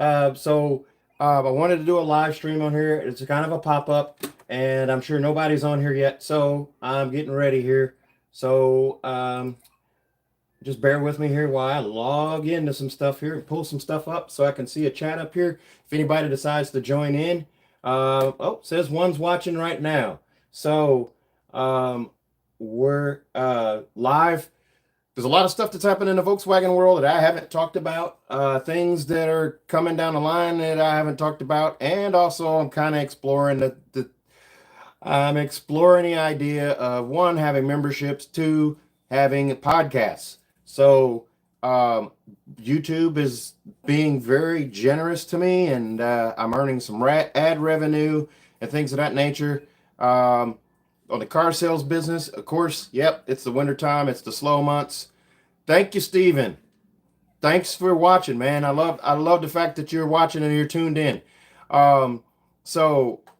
I wanted to do a live stream on here. It's kind of a pop up, and I'm sure nobody's on here yet. So I'm getting ready here. So just bear with me here while I log into some stuff here and pull some stuff up so I can see a chat up here. If anybody decides to join in, says one's watching right now. So um, we're live. There's a lot of stuff that's happening in the Volkswagen world that I haven't talked about, things that are coming down the line that I haven't talked about, and also I'm kind of exploring I'm exploring the idea of one, having memberships, two, having podcasts. So um, YouTube is being very generous to me, and I'm earning some ad revenue and things of that nature. On the car sales business, of course, yep, it's the winter time, it's the slow months. Thank you, Steven. Thanks for watching, man. I love the fact that you're watching and you're tuned in. Um,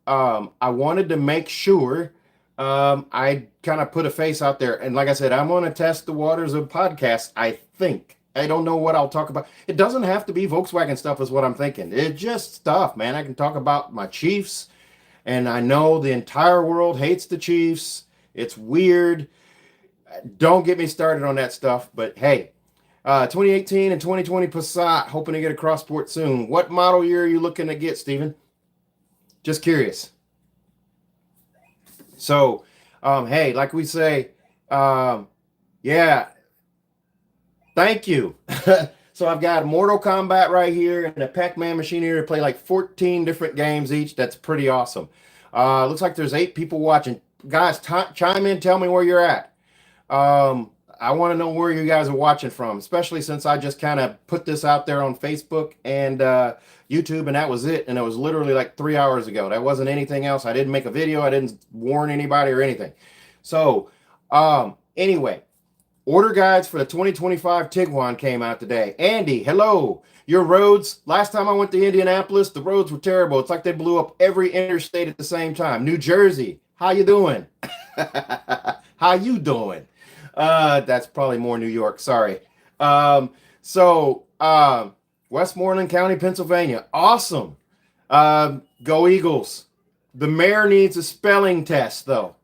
I wanted to make sure I kind of put a face out there. And like I said, I'm going to test the waters of podcasts, I think. I don't know what I'll talk about. It doesn't have to be Volkswagen stuff is what I'm thinking. It's just stuff, man. I can talk about my Chiefs, and I know the entire world hates the Chiefs. It's weird. Don't get me started on that stuff, but hey, 2018 and 2020 Passat, hoping to get a cross sport soon. What model year are you looking to get, Steven? Just curious. So, hey, like we say, yeah, thank you. So I've got Mortal Kombat right here and a Pac-Man machine here to play like 14 different games each. That's pretty awesome. Looks like there's 8 people watching. Guys, chime in, tell me where you're at. I want to know where you guys are watching from, especially since I just kind of put this out there on Facebook and YouTube, and that was it. And it was literally like 3 hours ago. That wasn't anything else. I didn't make a video. I didn't warn anybody or anything. So anyway, order guides for the 2025 Tiguan came out today. Andy, hello. Your roads, last time I went to Indianapolis, the roads were terrible. It's like they blew up every interstate at the same time. New Jersey, how you doing? How you doing? That's probably more New York. Sorry. Westmoreland County, Pennsylvania. Awesome. Go Eagles. The mayor needs a spelling test, though.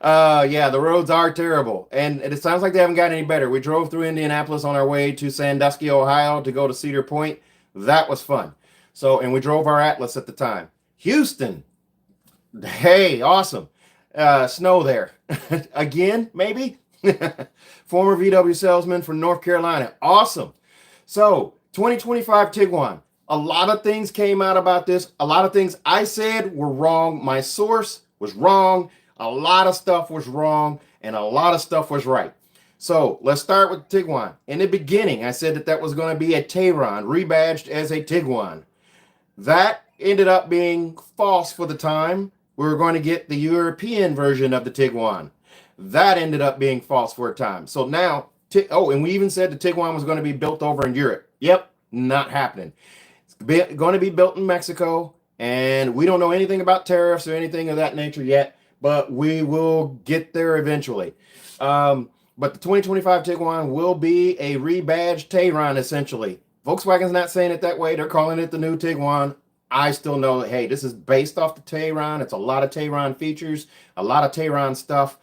Yeah, the roads are terrible, and it sounds like they haven't gotten any better. We drove through Indianapolis on our way to Sandusky, Ohio, to go to Cedar Point. That was fun. And we drove our Atlas at the time. Houston. Hey, awesome. Snow there. Again, maybe? Former VW salesman from North Carolina. Awesome. So, 2025 Tiguan. A lot of things came out about this. A lot of things I said were wrong. My source was wrong. A lot of stuff was wrong, and a lot of stuff was right. So, let's start with Tiguan. In the beginning, I said that was going to be a Tayron, rebadged as a Tiguan. That ended up being false for the time. We were going to get the European version of the Tiguan. That ended up being false for a time. So now, and we even said the Tiguan was going to be built over in Europe. Yep, not happening. It's going to be built in Mexico, and we don't know anything about tariffs or anything of that nature yet, but we will get there eventually. But the 2025 Tiguan will be a rebadged Tayron, essentially. Volkswagen's not saying it that way. They're calling it the new Tiguan. I still know that, hey, this is based off the Tayron. It's a lot of Tayron features, a lot of Tayron stuff.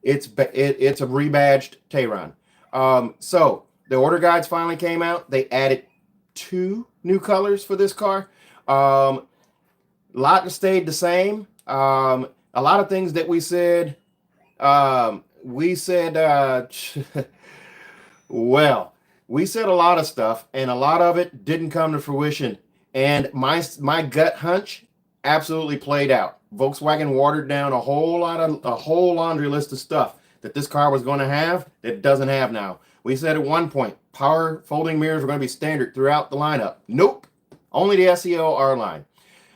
It's a rebadged Tayron. So the order guides finally came out. They added 2 new colors for this car. A lot stayed the same. A lot of things that we said, well, we said a lot of stuff, and a lot of it didn't come to fruition. And my gut hunch absolutely played out. Volkswagen watered down a whole laundry list of stuff that this car was going to have that it doesn't have now. We said at one point, power folding mirrors were going to be standard throughout the lineup. Nope. Only the SEL-R-Line.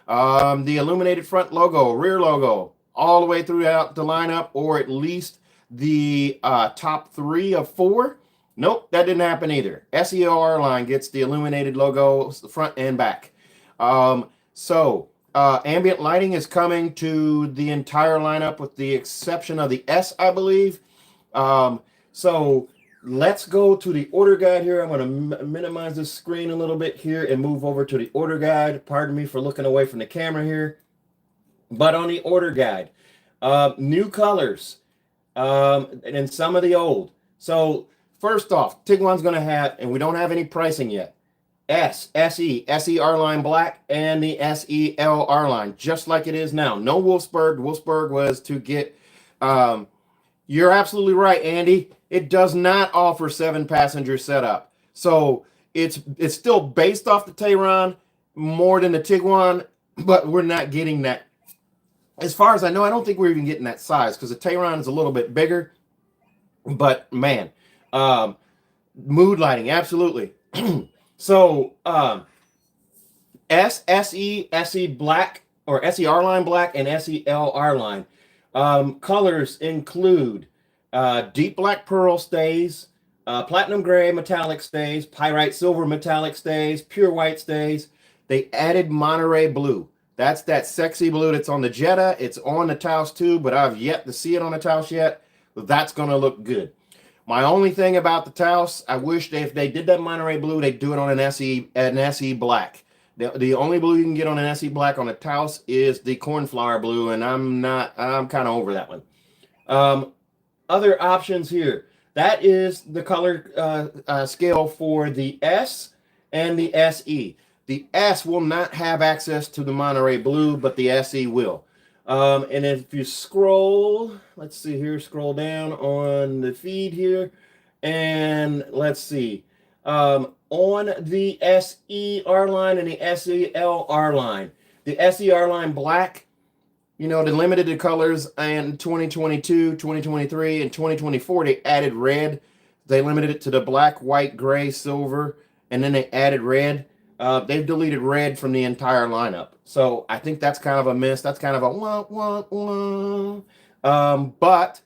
The illuminated front logo, rear logo, all the way throughout the lineup, or at least the top 3 of 4. Nope, that didn't happen either. SEL-R-Line gets the illuminated logo, front and back. Ambient lighting is coming to the entire lineup with the exception of the S, I believe. let's go to the order guide here. I'm going to minimize this screen a little bit here and move over to the order guide. Pardon me for looking away from the camera here. But on the order guide, new colors and some of the old. So first off, Tiguan's going to have, and we don't have any pricing yet, SE-R-Line Black, and the SEL-R-Line, just like it is now. No Wolfsburg. Wolfsburg was to get, you're absolutely right, Andy. It does not offer 7-passenger setup. So it's still based off the Tayron more than the Tiguan, but we're not getting that. As far as I know, I don't think we're even getting that size because the Tayron is a little bit bigger. But man, mood lighting, absolutely. So SE Black or SE-R-Line Black and SEL-R-Line. Colors include deep black pearl stays, platinum gray metallic stays, pyrite silver metallic stays, pure white stays. They added Monterey blue. That's that sexy blue that's on the Jetta. It's on the Taos too, but I've yet to see it on the Taos yet. That's going to look good. My only thing about the Taos, I wish if they did that Monterey blue, they'd do it on an SE Black. The only blue you can get on an SE Black on a Taos is the cornflower blue, and I'm kind of over that one. Other options here. That is the color scale for the S and the SE. The S will not have access to the Monterey blue, but the SE will. And if you scroll, let's see here, scroll down on the feed here, and let's see. On the SE-R-Line and the SEL-R-Line. The SE-R-Line Black, you know, they limited the colors in 2022, 2023, and 2024. They added red. They limited it to the black, white, gray, silver, and then they added red. They've deleted red from the entire lineup. So I think that's kind of a miss. That's kind of a wah. But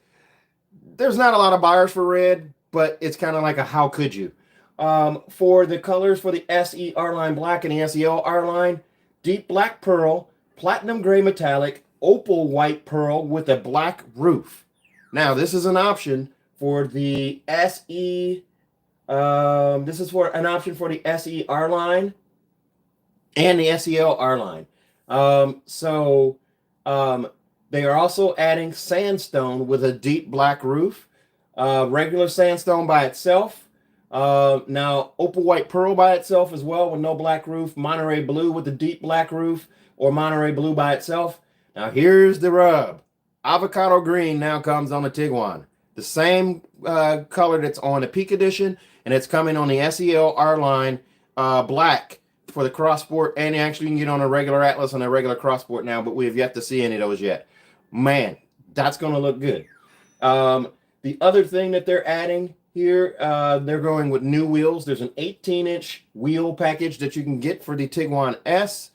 there's not a lot of buyers for red, but it's kind of like a how could you? For the colors for the SE-R-Line Black and the SEL-R-Line, deep black pearl, platinum gray metallic, opal white pearl with a black roof. Now, this is an option for the SE. This is for an option for the SE-R-Line and the SEL-R-Line. They are also adding sandstone with a deep black roof. Regular sandstone by itself. Now, opal white pearl by itself as well with no black roof. Monterey blue with a deep black roof, or Monterey blue by itself. Now, here's the rub. Avocado green now comes on the Tiguan. The same color that's on the Peak Edition, and it's coming on the SEL-R-Line Black for the Cross Sport, and actually you can get on a regular Atlas and a regular Cross Sport now, but we have yet to see any of those yet. Man, that's going to look good. The other thing that they're adding here, they're going with new wheels. There's an 18-inch wheel package that you can get for the Tiguan S.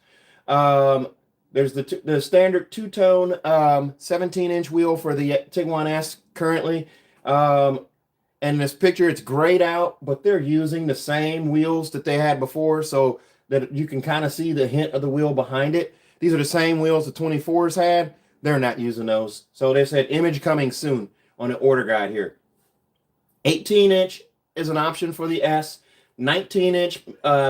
There's the standard two-tone 17-inch wheel for the Tiguan S currently. And this picture, it's grayed out, but they're using the same wheels that they had before so that you can kind of see the hint of the wheel behind it. These are the same wheels the 24s had. They're not using those. So they said image coming soon on the order guide here. 18-inch is an option for the S. 19-inch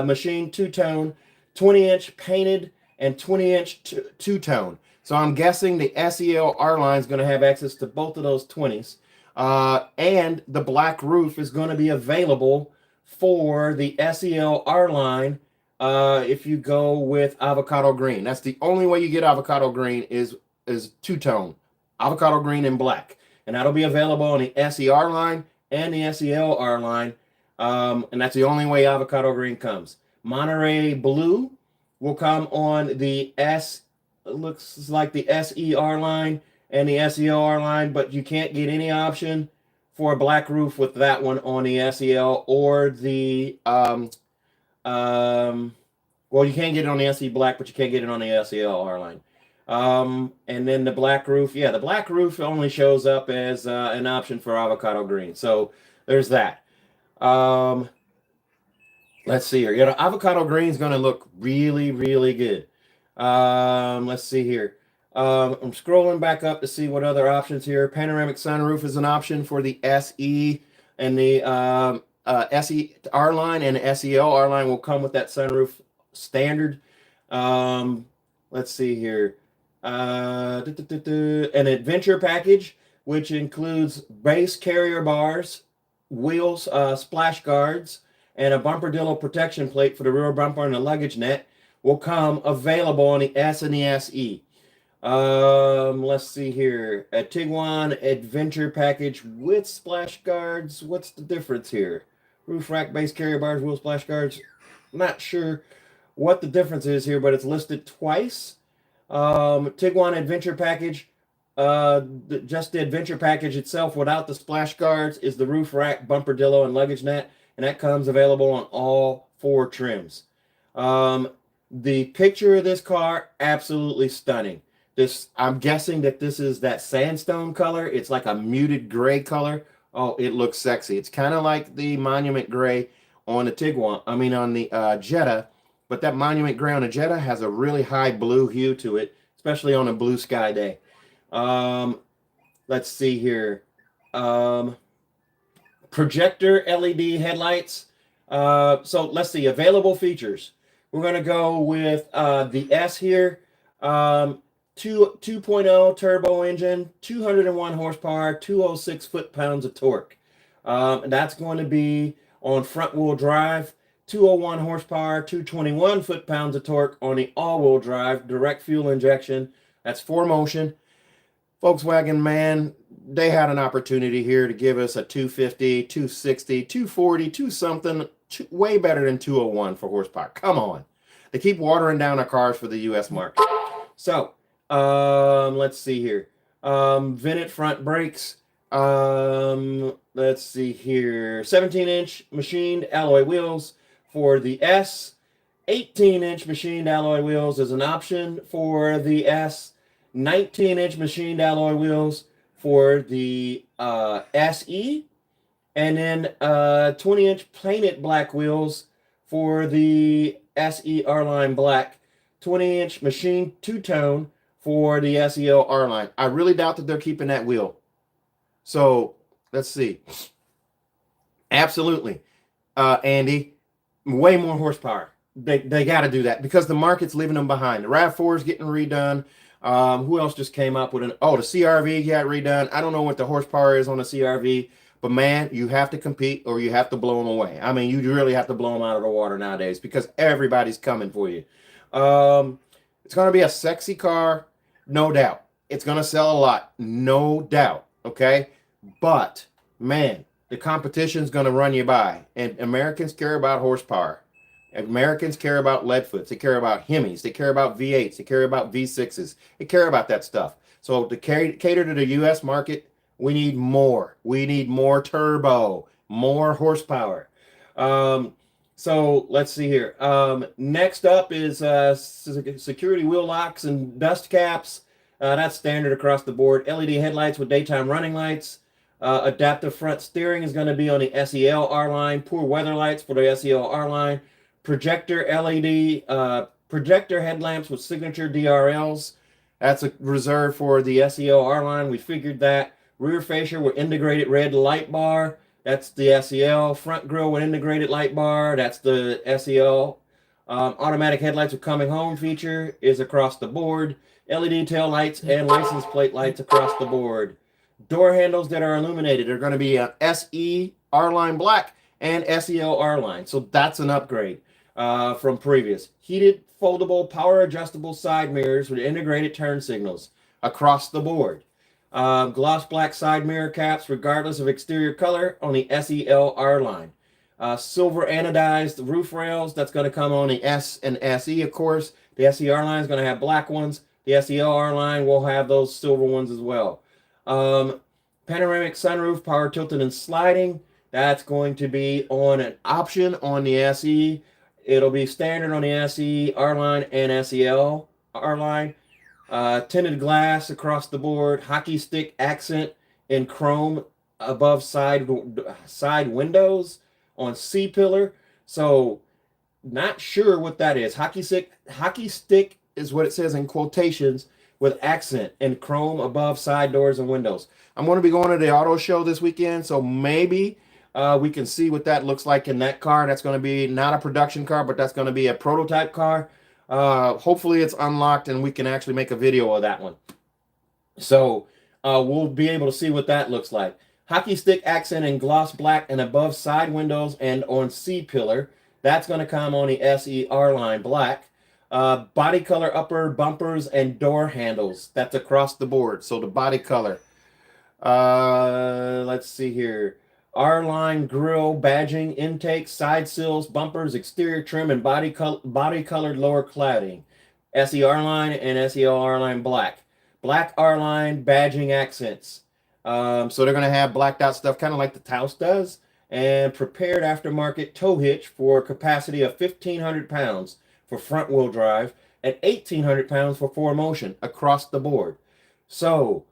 machine two-tone, 20-inch painted, and 20-inch two-tone. So I'm guessing the SEL-R-Line is going to have access to both of those 20s. And the black roof is going to be available for the SEL-R-Line if you go with avocado green. That's the only way you get avocado green is two-tone, avocado green and black. And that'll be available on the SER-Line and the SEL-R-Line. And that's the only way avocado green comes. Monterey blue will come on the looks like the SER-Line and the SEL-R-Line, but you can't get any option for a black roof with that one on the SEL or the well, you can get it on the SE Black, but you can't get it on the SEL-R-Line. And then the black roof, yeah, the black roof only shows up as an option for avocado green. So there's that. Let's see here. You know, avocado green is going to look really, really good. Let's see here. I'm scrolling back up to see what other options here. Panoramic sunroof is an option for the SE. And the SEL-R-Line and SEL-R-Line will come with that sunroof standard. Um, let's see here. An adventure package, which includes base carrier bars, wheels, splash guards, and a bumper protection plate for the rear bumper and the luggage net, will come available on the S and the SE. Let's see here. A Tiguan adventure package with splash guards. What's the difference here? Roof rack, base carrier bars, wheel splash guards. Not sure what the difference is here, but it's listed twice. Tiguan adventure package. Just the adventure package itself without the splash guards is the roof rack, bumperdillo, and luggage net, and that comes available on all 4 trims. The picture of this car, absolutely stunning. I'm guessing that this is that sandstone color. It's like a muted gray color. Oh, it looks sexy. It's kind of like the Monument Gray on the Tiguan. I mean, on the Jetta. But that Monument Gray on the Jetta has a really high blue hue to it, especially on a blue sky day. Let's see here. Projector LED headlights. So let's see. Available features. We're going to go with the S here. 2.0 turbo engine, 201 horsepower, 206 foot-pounds of torque. That's going to be on front-wheel drive, 201 horsepower, 221 foot-pounds of torque on the all-wheel drive, direct fuel injection. That's 4Motion. Volkswagen, man, they had an opportunity here to give us a 250, 260, 240, 2-something, way better than 201 for horsepower. Come on. They keep watering down our cars for the U.S. market. So, let's see here. Vented front brakes. Let's see here. 17-inch machined alloy wheels for the S. 18-inch machined alloy wheels is an option for the S. 19-inch machined alloy wheels for the SE. And then 20-inch painted black wheels for the SEL-R-Line Black. 20-inch machined two-tone for the SEL-R-Line. I really doubt that they're keeping that wheel. So let's see. Absolutely, Andy, way more horsepower. They got to do that because the market's leaving them behind. The RAV4 is getting redone. Who else just came up with the CR-V got redone. I don't know what the horsepower is on the CR-V, but man, you have to compete or you have to blow them away. I mean, you really have to blow them out of the water nowadays because everybody's coming for you. It's going to be a sexy car, no doubt. It's going to sell a lot, no doubt, okay? But, man, the competition's going to run you by, and Americans care about horsepower. Americans care about leadfoots. They care about Hemis. They care about V8s. They care about V6s. They care about that stuff. So to cater to the U.S. market, we need more. We need more turbo, more horsepower. So let's see here. Next up is security wheel locks and dust caps. That's standard across the board. LED headlights with daytime running lights. Adaptive front steering is going to be on the SEL-R-Line. Poor weather lights for the SEL-R-Line. Projector LED, projector headlamps with signature DRLs. That's a reserve for the SEL-R-Line. We figured that. Rear fascia with integrated red light bar. That's the SEL. Front grille with integrated light bar. That's the SEL. Automatic headlights with coming home feature is across the board. LED tail lights and license plate lights across the board. Door handles that are illuminated are going to be SE-R-Line Black and SEL-R-Line. So that's an upgrade from previous. Heated, foldable, power adjustable side mirrors with integrated turn signals across the board. Gloss black side mirror caps regardless of exterior color on the SEL-R-Line. Silver anodized roof rails, that's going to come on the S and SE, of course. The SEL-R-Line is going to have black ones. The SEL-R-Line will have those silver ones as well. Panoramic sunroof, power tilted and sliding. That's going to be on an option on the SE. It'll be standard on the SE-R-Line and SEL-R-Line. Tinted glass across the board. Hockey stick accent in chrome above side windows on C-pillar. So not sure what that is. Hockey stick is what it says in quotations with accent and chrome above side doors and windows. I'm going to be going to the auto show this weekend, so maybe We can see what that looks like in that car. That's going to be not a production car, but that's going to be a prototype car. Hopefully it's unlocked and we can actually make a video of that one. So we'll be able to see what that looks like. Hockey stick accent in gloss black and above side windows and on C-pillar. That's going to come on the SEL-R-Line black. Body color upper bumpers and door handles. That's across the board. So the body color. Let's see here. R-Line grill, badging, intake, side sills, bumpers, exterior trim, and body colored lower cladding. SEL-R-Line and SEL-R-Line black. Black R-Line badging accents. So they're going to have blacked out stuff, kind of like the Taos does. And prepared aftermarket tow hitch for capacity of 1,500 pounds for front wheel drive and 1,800 pounds for 4Motion across the board. So,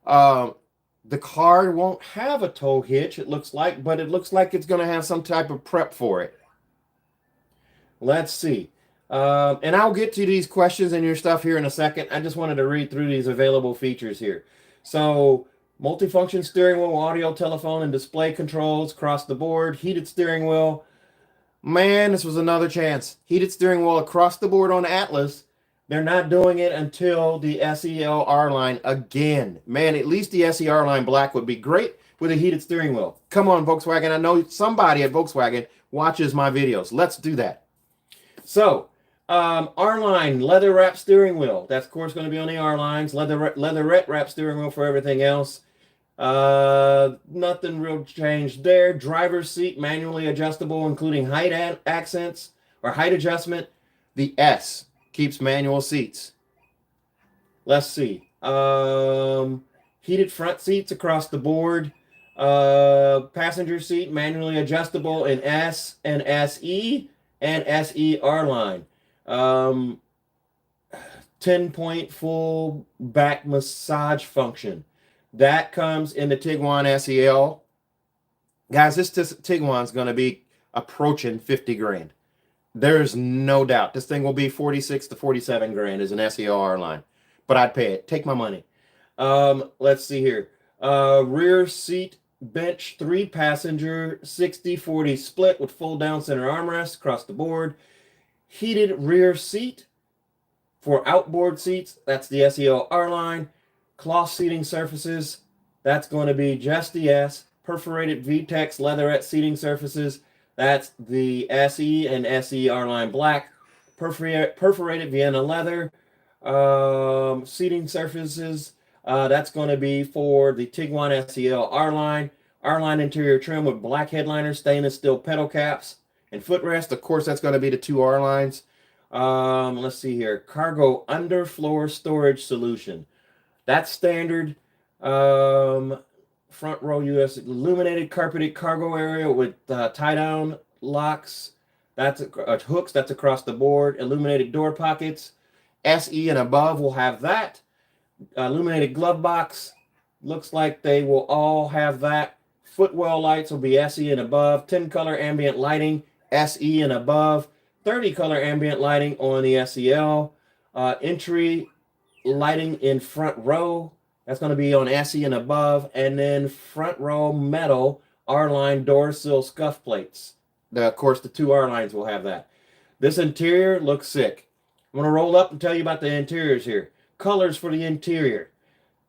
the car won't have a tow hitch, it looks like, but it looks like it's going to have some type of prep for it. Let's see. And I'll get to these questions and your stuff here in a second. I just wanted to read through these available features here. So, multifunction steering wheel, audio, telephone, and display controls across the board. Heated steering wheel. Man, this was another chance. Heated steering wheel across the board on Atlas. They're not doing it until the SEL-R-Line again. Man, at least the SEL-R-Line black would be great with a heated steering wheel. Come on, Volkswagen. I know somebody at Volkswagen watches my videos. Let's do that. So, R-Line leather wrap steering wheel. That's, of course, going to be on the R-Lines. Leatherette wrap steering wheel for everything else. Nothing real changed there. Driver's seat, manually adjustable, including height accents or height adjustment. The S keeps manual seats. Let's see. Heated front seats across the board. Passenger seat, manually adjustable in S and SE and SEL-R-Line. 10-point full back massage function. That comes in the Tiguan SEL. Guys, this Tiguan's going to be approaching 50 grand. There's no doubt. This thing will be 46 to 47 grand as an SEL-R-Line. But I'd pay it. Take my money. Let's see here. Rear seat bench, 3-passenger, 60-40 split with full down center armrest across the board. Heated rear seat for outboard seats. That's the SEL-R-Line. Cloth seating surfaces. That's going to be just the S. Perforated VTEX leatherette seating surfaces. That's the SE and SEL-R-Line black. Perforated Vienna leather. Seating surfaces. That's going to be for the Tiguan SEL-R-Line. R-Line interior trim with black headliner, stainless steel pedal caps, and footrest. Of course, that's going to be the 2 R-Lines. Let's see here. Cargo underfloor storage solution. That's standard. Front row US illuminated carpeted cargo area with tie-down locks. That's hooks. That's across the board. Illuminated door pockets. SE and above will have that. Illuminated glove box. Looks like they will all have that. Footwell lights will be SE and above. 10-color ambient lighting. SE and above. 30-color ambient lighting on the SEL. Entry lighting in front row. That's going to be on SE and above. And then front row metal R-Line door sill scuff plates. Of course, the 2 R-Lines will have that. This interior looks sick. I'm going to roll up and tell you about the interiors here. Colors for the interior.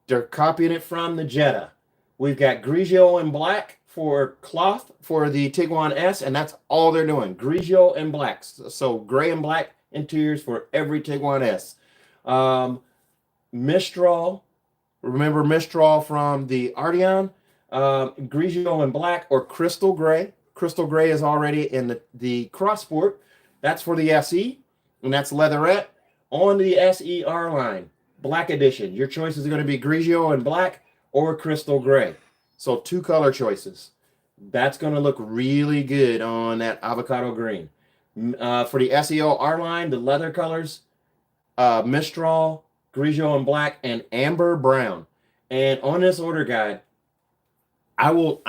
They're copying it from the Jetta. We've got Grigio and black for cloth for the Tiguan S, and that's all they're doing. Grigio and black. So gray and black interiors for every Tiguan S. Mistral. Remember Mistral from the Arteon? Grigio and black or crystal gray. Crystal gray is already in the Cross Sport. That's for the SE, and that's leatherette. On the SEL-R-Line, black edition. Your choices are going to be Grigio and black or crystal gray. So 2 color choices. That's going to look really good on that avocado green. For the SEL-R-Line, the leather colors, Mistral, Grigio and black, and amber brown. And on this order guide, I will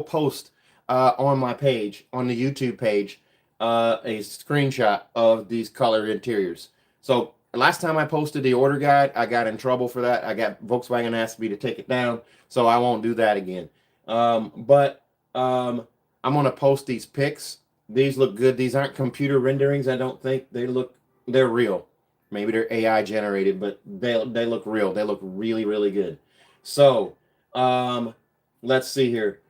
post on my page, on the YouTube page, a screenshot of these color interiors. So last time I posted the order guide, I got in trouble for that. Volkswagen asked me to take it down, so I won't do that again. But I'm going to post these pics. These look good. These aren't computer renderings. I don't think they're real. Maybe they're AI generated, but they look real. They look really, really good. So, let's see here.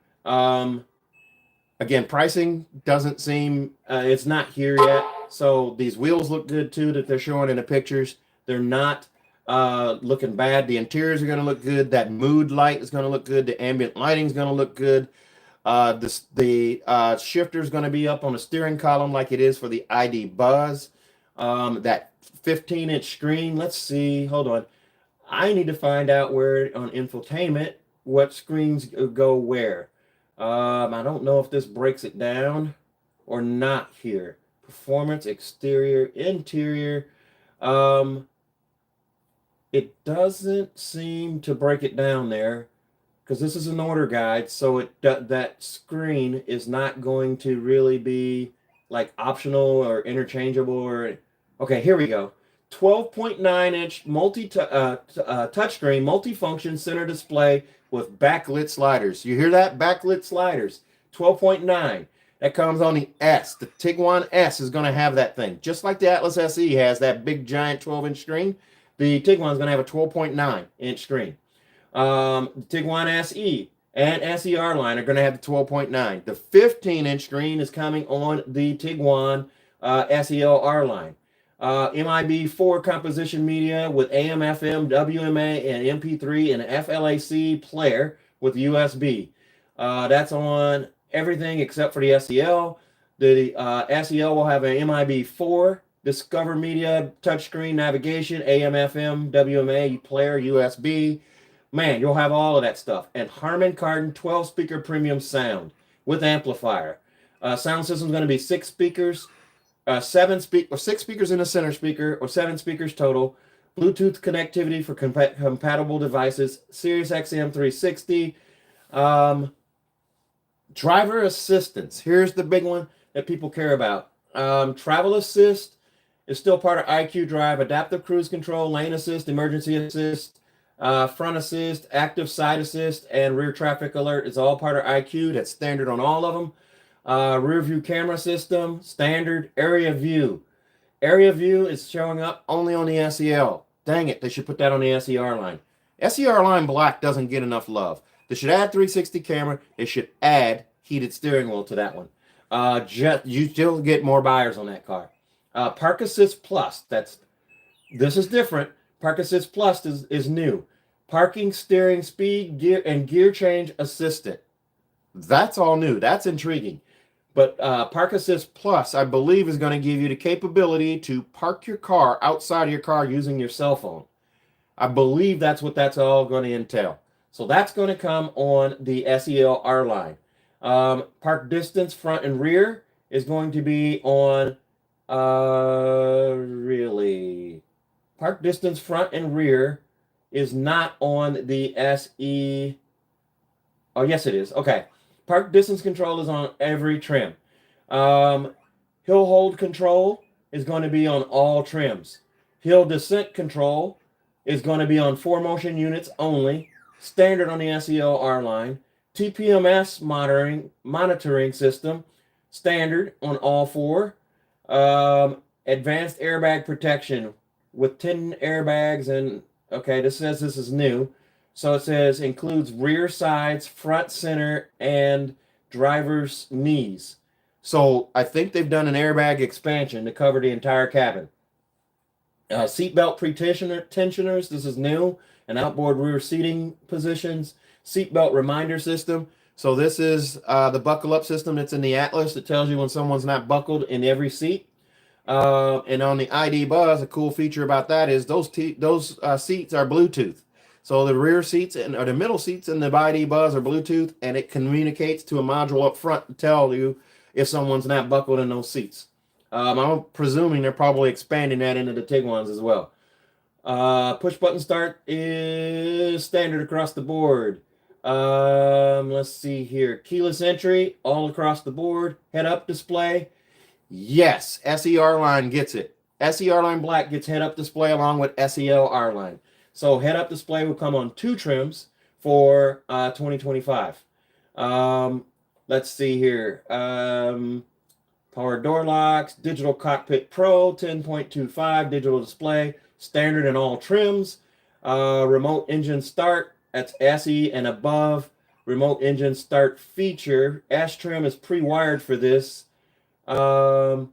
Again, pricing doesn't seem, it's not here yet. So these wheels look good too that they're showing in the pictures. They're not looking bad. The interiors are going to look good. That mood light is going to look good. The ambient lighting is going to look good. The shifter is going to be up on the steering column like it is for the ID Buzz. That 15-inch screen. Let's see. Hold on. I need to find out where on infotainment what screens go where. I don't know if this breaks it down or not here. Performance, exterior, interior. It doesn't seem to break it down there because this is an order guide, so that screen is not going to really be like optional or interchangeable or okay, here we go. 12.9-inch touchscreen multifunction center display with backlit sliders. You hear that? Backlit sliders. 12.9. That comes on the S. The Tiguan S is going to have that thing. Just like the Atlas SE has that big giant 12-inch screen, the Tiguan is going to have a 12.9-inch screen. The Tiguan SE and SEL-R-Line are going to have the 12.9. The 15-inch screen is coming on the Tiguan SEL-R-Line. MIB4 composition media with AM, FM, WMA, and MP3 and FLAC player with USB. That's on everything except for the SEL. The SEL will have an MIB4 Discover Media touchscreen navigation, AM, FM, WMA player, USB. Man, you'll have all of that stuff. And Harman Kardon 12-speaker premium sound with amplifier. Sound system is going to be 6 speakers. 6 speakers in a center speaker, or 7 speakers total. Bluetooth connectivity for compatible devices. Sirius XM 360. Driver assistance. Here's the big one that people care about. Travel assist is still part of IQ Drive. Adaptive cruise control, lane assist, emergency assist, front assist, active side assist, and rear traffic alert is all part of IQ. That's standard on all of them. Rear view camera system, standard. Area view. Area view is showing up only on the SEL. Dang it, they should put that on the SEL-R-Line. SEL-R-Line Black doesn't get enough love. They should add 360 camera. They should add heated steering wheel to that one. You still get more buyers on that car. Park Assist Plus. This is different. Park Assist Plus is new. Parking, steering, speed, gear, and gear change assistant. That's all new. That's intriguing. But Park Assist Plus, I believe, is going to give you the capability to park your car outside of your car using your cell phone. I believe that's what that's all going to entail. So that's going to come on the SEL-R-Line. Park distance front and rear is going to be on, park distance front and rear is not on the SE. Oh, yes, it is. Okay. Park distance control is on every trim. Hill hold control is going to be on all trims. Hill descent control is going to be on 4Motion units only. Standard on the SEL-R-Line. TPMS monitoring system. Standard on all 4. Advanced airbag protection with 10 airbags. And okay, this says this is new. So it says includes rear sides, front center, and driver's knees. So I think they've done an airbag expansion to cover the entire cabin. Seatbelt tensioners, this is new. And outboard rear seating positions. Seatbelt reminder system. So this is the buckle up system that's in the Atlas that tells you when someone's not buckled in every seat. And on the ID Buzz, a cool feature about that is those seats are Bluetooth. So the rear seats or the middle seats in the ID Buzz are Bluetooth, and it communicates to a module up front to tell you if someone's not buckled in those seats. I'm presuming they're probably expanding that into the Tiguan's as well. Push button start is standard across the board. Let's see here. Keyless entry all across the board. Head-up display. Yes, SEL-R-Line gets it. SEL-R-Line Black gets head-up display along with SEL-R-Line. So head-up display will come on 2 trims for 2025. Let's see here. Power door locks, digital cockpit pro, 10.25 digital display, standard in all trims. Remote engine start, that's SE and above. Remote engine start feature. S trim is pre-wired for this. So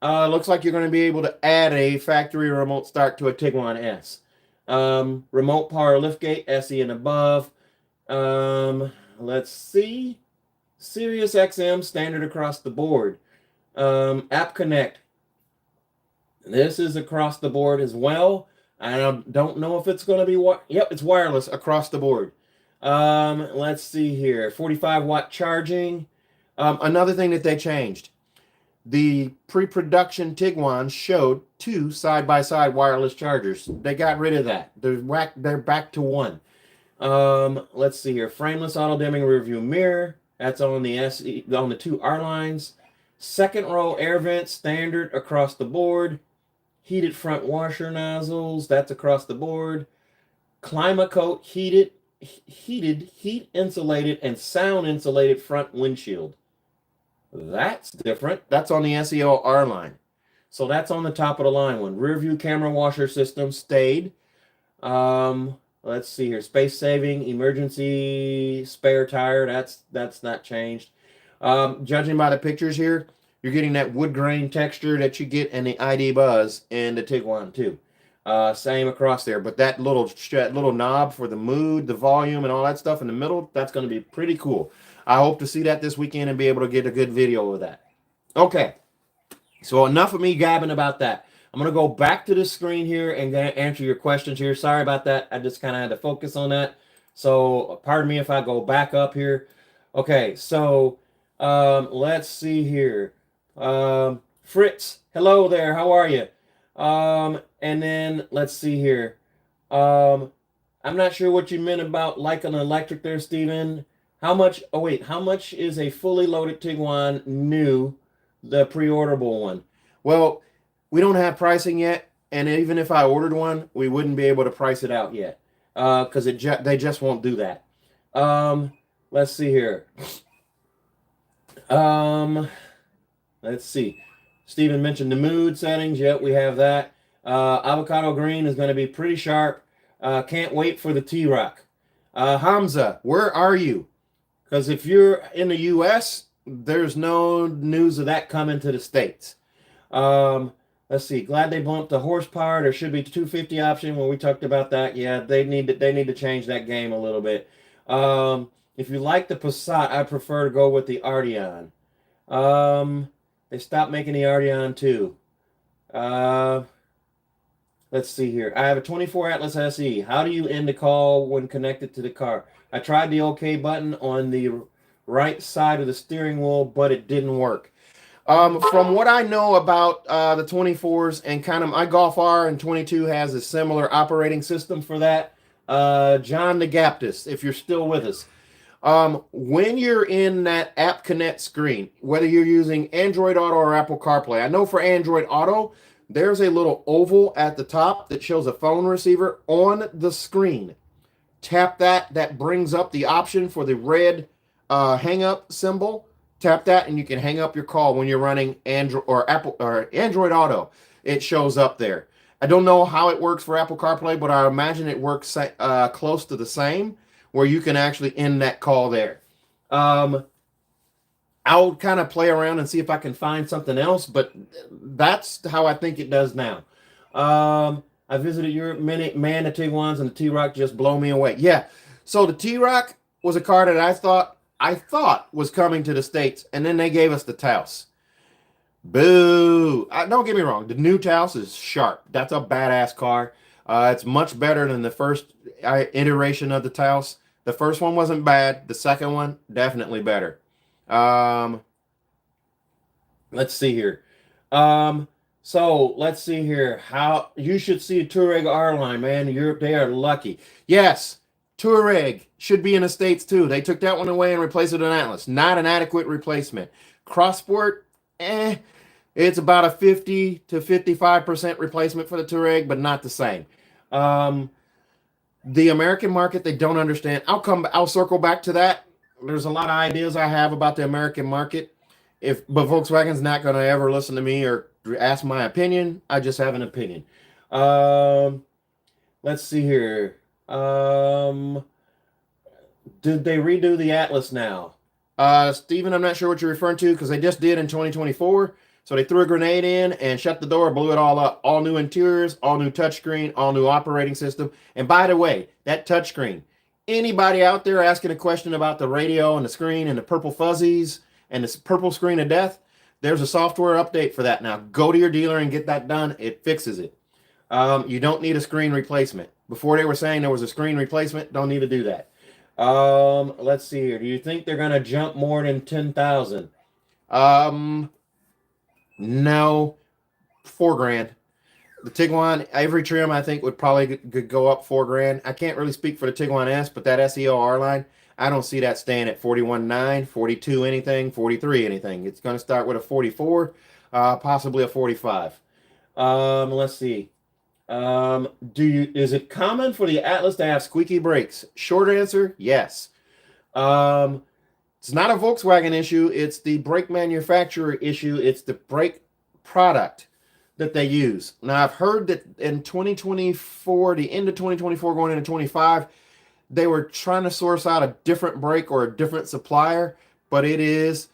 looks like you're going to be able to add a factory remote start to a Tiguan S. Remote power liftgate, SE and above. Let's see. Sirius XM standard across the board. App Connect. This is across the board as well. I don't know if it's going to be yep, it's wireless across the board. Let's see here. 45-watt charging. Another thing that they changed. The pre-production Tiguan showed 2 side-by-side wireless chargers. They got rid of that. They're back to 1. Let's see here. Frameless auto-dimming rearview mirror. That's on the on the 2 R-Lines. Second row air vents, standard across the board. Heated front washer nozzles, that's across the board. Climacoat, heat insulated, and sound insulated front windshield. That's different. That's on the SEL-R-Line. So that's on the top of the line one. Rear view camera washer system stayed. Let's see here. Space saving, emergency spare tire. That's not changed. Judging by the pictures here, you're getting that wood grain texture that you get in the ID Buzz and the Tiguan too. Same across there, but that little knob for the mood, the volume, and all that stuff in the middle, that's going to be pretty cool. I hope to see that this weekend and be able to get a good video of that. Okay, so enough of me gabbing about that. I'm going to go back to the screen here and answer your questions here. Sorry about that. I just kind of had to focus on that. So pardon me if I go back up here. Okay, so let's see here. Fritz, hello there. How are you? And then let's see here. I'm not sure what you meant about like an electric there, Steven. How much? Oh, wait. How much is a fully loaded Tiguan new, the pre-orderable one? Well, we don't have pricing yet, and even if I ordered one, we wouldn't be able to price it out yet, because they just won't do that. Let's see here. Let's see. Steven mentioned the mood settings. Yep, we have that. Avocado green is going to be pretty sharp. Can't wait for the T-Rock. Hamza, where are you? Because if you're in the U.S., there's no news of that coming to the States. Let's see. Glad they bumped the horsepower. There should be 250 option when we talked about that. Yeah, they need to change that game a little bit. If you like the Passat, I prefer to go with the Arteon. They stopped making the Arteon too. Let's see here. I have a 24 Atlas SE. How do you end the call when connected to the car? I tried the OK button on the right side of the steering wheel, but it didn't work. From what I know about the 24s and kind of my Golf R and 22 has a similar operating system for that. John Nagaptis, if you're still with us. When you're in that App Connect screen, whether you're using Android Auto or Apple CarPlay, I know for Android Auto, there's a little oval at the top that shows a phone receiver on the screen. Tap that. That brings up the option for the red hang up symbol. Tap that and you can hang up your call when you're running Android or Apple or Android Auto. It shows up there. I don't know how it works for Apple CarPlay, but I imagine it works close to the same, where you can actually end that call there. I'll kind of play around and see if I can find something else, but that's how I think it does now. I visited Europe, man, the Tiguan's and the T-Rock just blow me away. Yeah, so the T-Rock was a car that I thought was coming to the States, and then they gave us the Taos. Boo! Don't get me wrong, the new Taos is sharp. That's a badass car. It's much better than the first iteration of the Taos. The first one wasn't bad. The second one, definitely better. Let's see here. So let's see here. How you should see a Touareg R-Line, man. Europe, they are lucky. Yes, Touareg should be in the States too. They took that one away and replaced it with an Atlas. Not an adequate replacement. Crossport, it's about a 50 to 55% replacement for the Touareg, but not the same. The American market, they don't understand. I'll circle back to that there's a lot of ideas I have about the American market. But Volkswagen's not going to ever listen to me or ask my opinion. I just have an opinion. Um, let's see here. Did they redo the Atlas now? Steven, I'm not sure what you're referring to because they just did in 2024. So they threw a grenade in and shut the door, blew it all up. All new interiors, all new touchscreen, all new operating system. And by the way, that touchscreen, anybody out there asking a question about the radio and the screen and the purple fuzzies and this purple screen of death, there's a software update for that now. Go to your dealer and get that done. It fixes it. You don't need a screen replacement. Before they were saying there was a screen replacement, don't need to do that. Let's see here. Do you think they're gonna jump more than 10,000? No, $4,000. The Tiguan, every trim I think would probably go up $4,000. I can't really speak for the Tiguan S, but that SEL-R-Line, I don't see that staying at 41.9, 42 anything, 43 anything. It's going to start with a 44, possibly a 45. Let's see. Is it common for the Atlas to have squeaky brakes? Short answer, yes. It's not a Volkswagen issue. It's the brake manufacturer issue. It's the brake product that they use. Now, I've heard that in 2024, the end of 2024 going into 25, they were trying to source out a different brake or a different supplier, but it is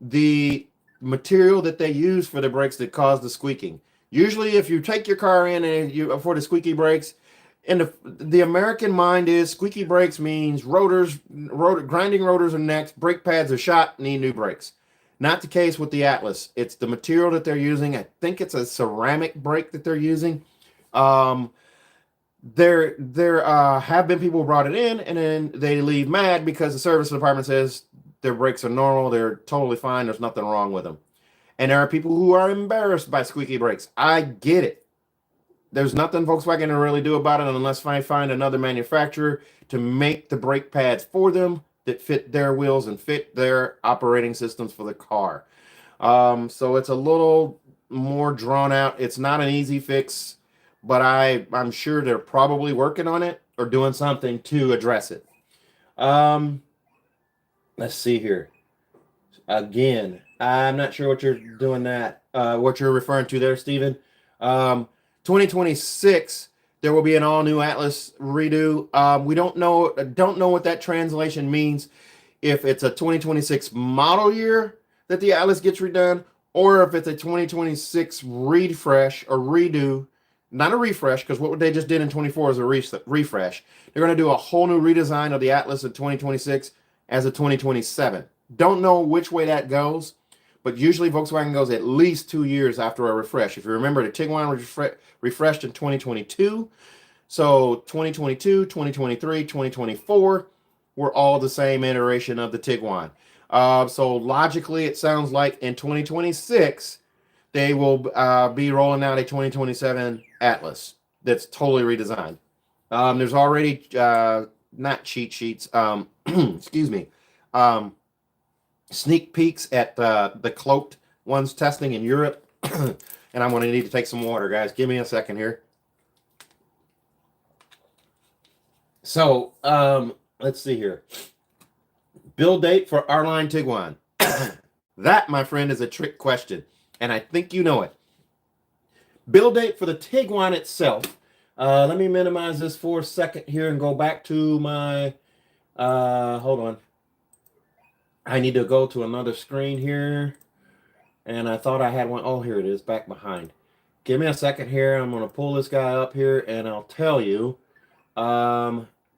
the material that they use for the brakes that cause the squeaking. Usually, if you take your car in and for the squeaky brakes, and the American mind is squeaky brakes means grinding rotors are next, brake pads are shot, need new brakes. Not the case with the Atlas. It's the material that they're using. I think it's a ceramic brake that they're using. There have been people who brought it in, and then they leave mad because the service department says their brakes are normal, they're totally fine, there's nothing wrong with them. And there are people who are embarrassed by squeaky brakes. I get it. There's nothing Volkswagen can really do about it unless I find another manufacturer to make the brake pads for them that fit their wheels and fit their operating systems for the car. So it's a little more drawn out. It's not an easy fix, but I'm sure they're probably working on it or doing something to address it. Let's see here. Again, I'm not sure what you're doing what you're referring to there, Steven. 2026, there will be an all-new Atlas redo. We don't know what that translation means. If it's a 2026 model year that the Atlas gets redone, or if it's a 2026 refresh or redo, not a refresh, because what they just did in 24 is a refresh. They're going to do a whole new redesign of the Atlas in 2026 as a 2027. Don't know which way that goes, but usually Volkswagen goes at least 2 years after a refresh. If you remember, the Tiguan was refreshed in 2022. So 2022, 2023, 2024 were all the same iteration of the Tiguan. So logically, it sounds like in 2026, they will be rolling out a 2027 Atlas that's totally redesigned. There's already, not cheat sheets, excuse me, sneak peeks at the cloaked ones testing in Europe. And I'm going to need to take some water, guys. Give me a second here. So, let's see here. Build date for R-Line Tiguan. That, my friend, is a trick question, and I think you know it. Build date for the Tiguan itself. Let me minimize this for a second here and go back to my, hold on. I need to go to another screen here. And I thought I had one. Oh, here it is, back behind. Give me a second here. I'm going to pull this guy up here, and I'll tell you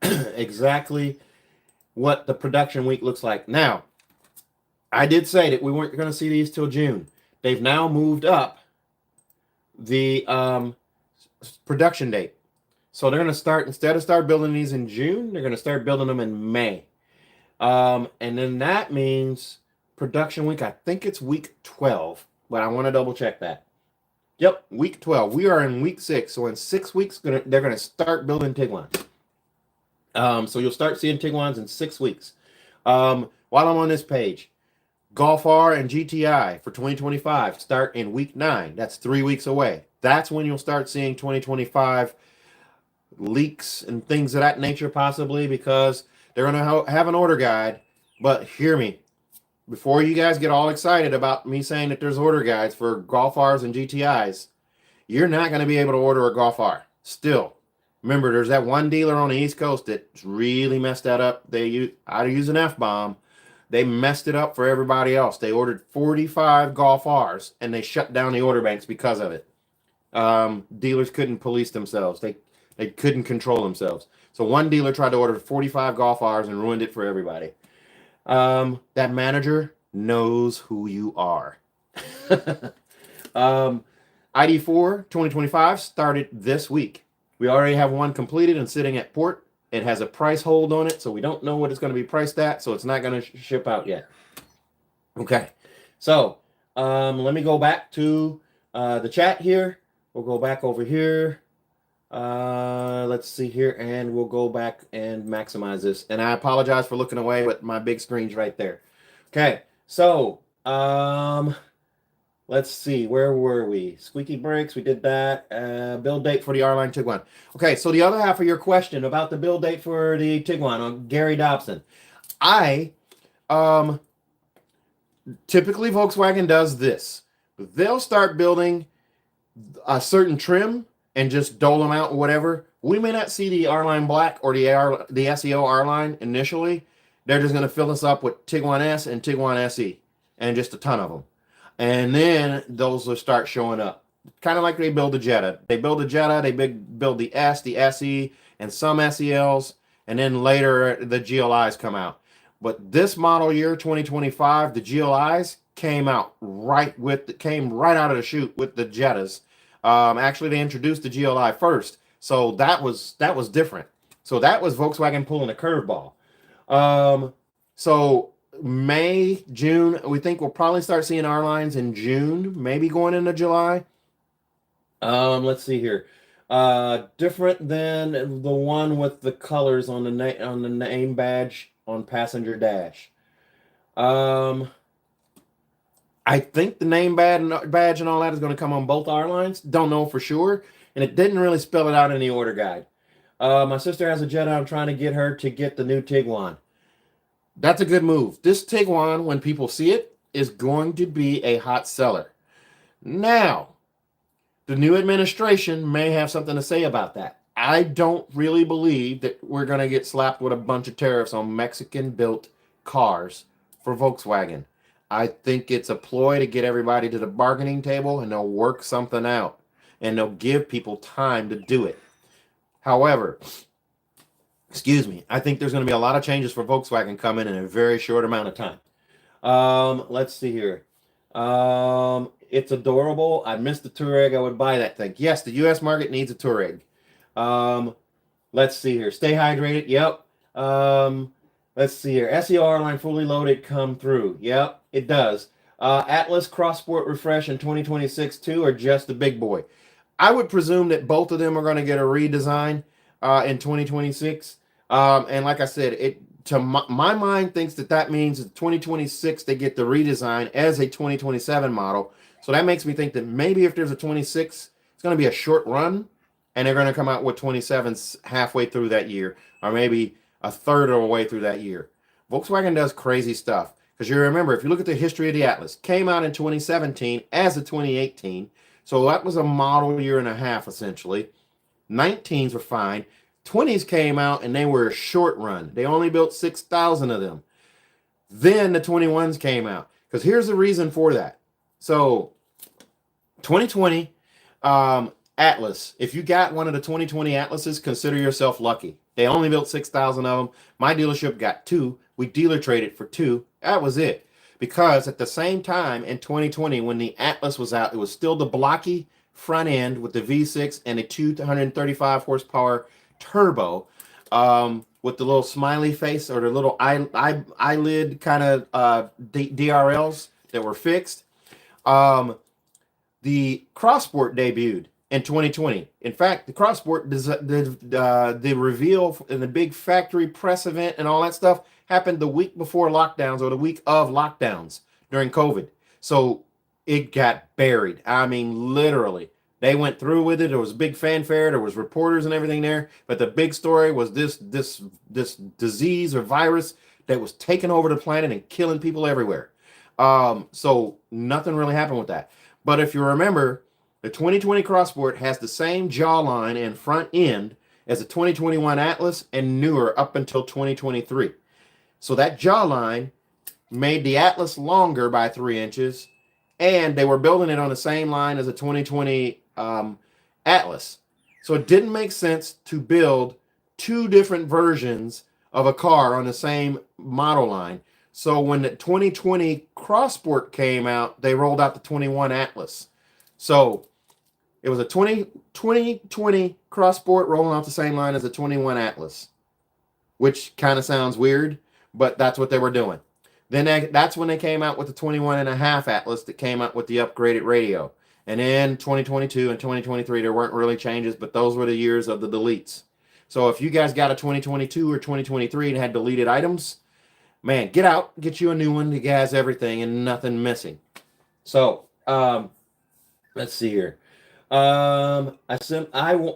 exactly what the production week looks like. Now, I did say that we weren't going to see these till June. They've now moved up the production date. So they're going to start, instead of start building these in June, they're going to start building them in May. And then that means production week, I think it's week 12, but I want to double check that. Yep, week 12. We are in week 6. So in 6 weeks, they're going to start building Tiguans. So you'll start seeing Tiguans in 6 weeks. While I'm on this page, Golf R and GTI for 2025 start in week 9. That's 3 weeks away. That's when you'll start seeing 2025 leaks and things of that nature, possibly, because they're going to have an order guide But hear me, before you guys get all excited about me saying that there's order guides for Golf Rs and GTIs, you're not going to be able to order a Golf R. Still, remember, there's that one dealer on the East Coast that really messed that up. I'd use an F-bomb. They messed it up for everybody else. They ordered 45 Golf Rs, and they shut down the order banks because of it. Dealers couldn't police themselves. They couldn't control themselves. So one dealer tried to order 45 Golf Rs and ruined it for everybody. That manager knows who you are. ID4 2025 started this week. We already have one completed and sitting at port. It has a price hold on it, so we don't know what it's going to be priced at, so it's not going to ship out yet. Okay, so let me go back to the chat here. We'll go back over here. Let's see here, and we'll go back and maximize this. And I apologize for looking away, but my big screen's right there. Okay, so let's see, where were we? Squeaky brakes, we did that. Build date for the R-Line Tiguan. Okay, so the other half of your question about the build date for the Tiguan on Gary Dobson. Typically Volkswagen does this. They'll start building a certain trim and just dole them out or whatever. We may not see the R-Line Black or the SEL-R-Line initially. They're just going to fill us up with Tiguan S and Tiguan SE and just a ton of them. And then those will start showing up. Kind of like they build a Jetta. They build a Jetta, they build the S, the SE, and some SELs, and then later the GLIs come out. But this model year, 2025, the GLIs came right out of the chute with the Jettas. Actually, they introduced the GLI first, so that was different. So that was Volkswagen pulling a curveball. So May, June, we think we'll probably start seeing R-Lines in June, maybe going into July. Let's see here. Different than the one with the colors on the name badge on passenger dash. I think the name badge and all that is going to come on both R-Lines. Don't know for sure. And it didn't really spell it out in the order guide. My sister has a Jetta. I'm trying to get her to get the new Tiguan. That's a good move. This Tiguan, when people see it, is going to be a hot seller. Now, the new administration may have something to say about that. I don't really believe that we're going to get slapped with a bunch of tariffs on Mexican-built cars for Volkswagen. I think it's a ploy to get everybody to the bargaining table, and they'll work something out, and they'll give people time to do it. However, I think there's going to be a lot of changes for Volkswagen coming in a very short amount of time. Let's see here. It's adorable. I missed the Touareg. I would buy that thing. Yes, the U.S. market needs a Touareg. Let's see here. Stay hydrated. Yep. Let's see here. SEL-R-Line fully loaded come through. Yep, it does. Atlas Cross Sport refresh in 2026 too, or just the big boy? I would presume that both of them are going to get a redesign in 2026. And like I said, my mind thinks that means that 2026 they get the redesign as a 2027 model. So that makes me think that maybe if there's a 26, it's going to be a short run, and they're going to come out with 27s halfway through that year, or maybe a third of the way through that year. Volkswagen does crazy stuff. Because you remember, if you look at the history of the Atlas, came out in 2017 as a 2018. So that was a model year and a half, essentially. 19s were fine. 20s came out, and they were a short run. They only built 6,000 of them. Then the 21s came out. Because here's the reason for that. So 2020 Atlas. If you got one of the 2020 Atlases, consider yourself lucky. They only built 6,000 of them. My dealership got 2. We dealer traded for 2. That was it. Because at the same time in 2020, when the Atlas was out, it was still the blocky front end with the V6 and a 235 horsepower turbo with the little smiley face or the little eyelid kind of DRLs that were fixed. The Crossport debuted in 2020. In fact, the Crossport, the reveal and the big factory press event and all that stuff happened the week before lockdowns or the week of lockdowns during COVID. So it got buried. I mean, literally. They went through with it. There was big fanfare. There was reporters and everything there. But the big story was this disease or virus that was taking over the planet and killing people everywhere. So nothing really happened with that. But if you remember, the 2020 Crossport has the same jawline and front end as the 2021 Atlas and newer up until 2023. So that jawline made the Atlas longer by 3 inches, and they were building it on the same line as a 2020 Atlas. So it didn't make sense to build 2 different versions of a car on the same model line. So when the 2020 Crossport came out, they rolled out the 21 Atlas. So it was a 2020 Crossport rolling off the same line as the 21 Atlas, which kind of sounds weird, but that's what they were doing. Then that's when they came out with the 21.5 Atlas that came out with the upgraded radio. And in 2022 and 2023, there weren't really changes, but those were the years of the deletes. So if you guys got a 2022 or 2023 and had deleted items, man, get out, get you a new one that has everything and nothing missing. So let's see here.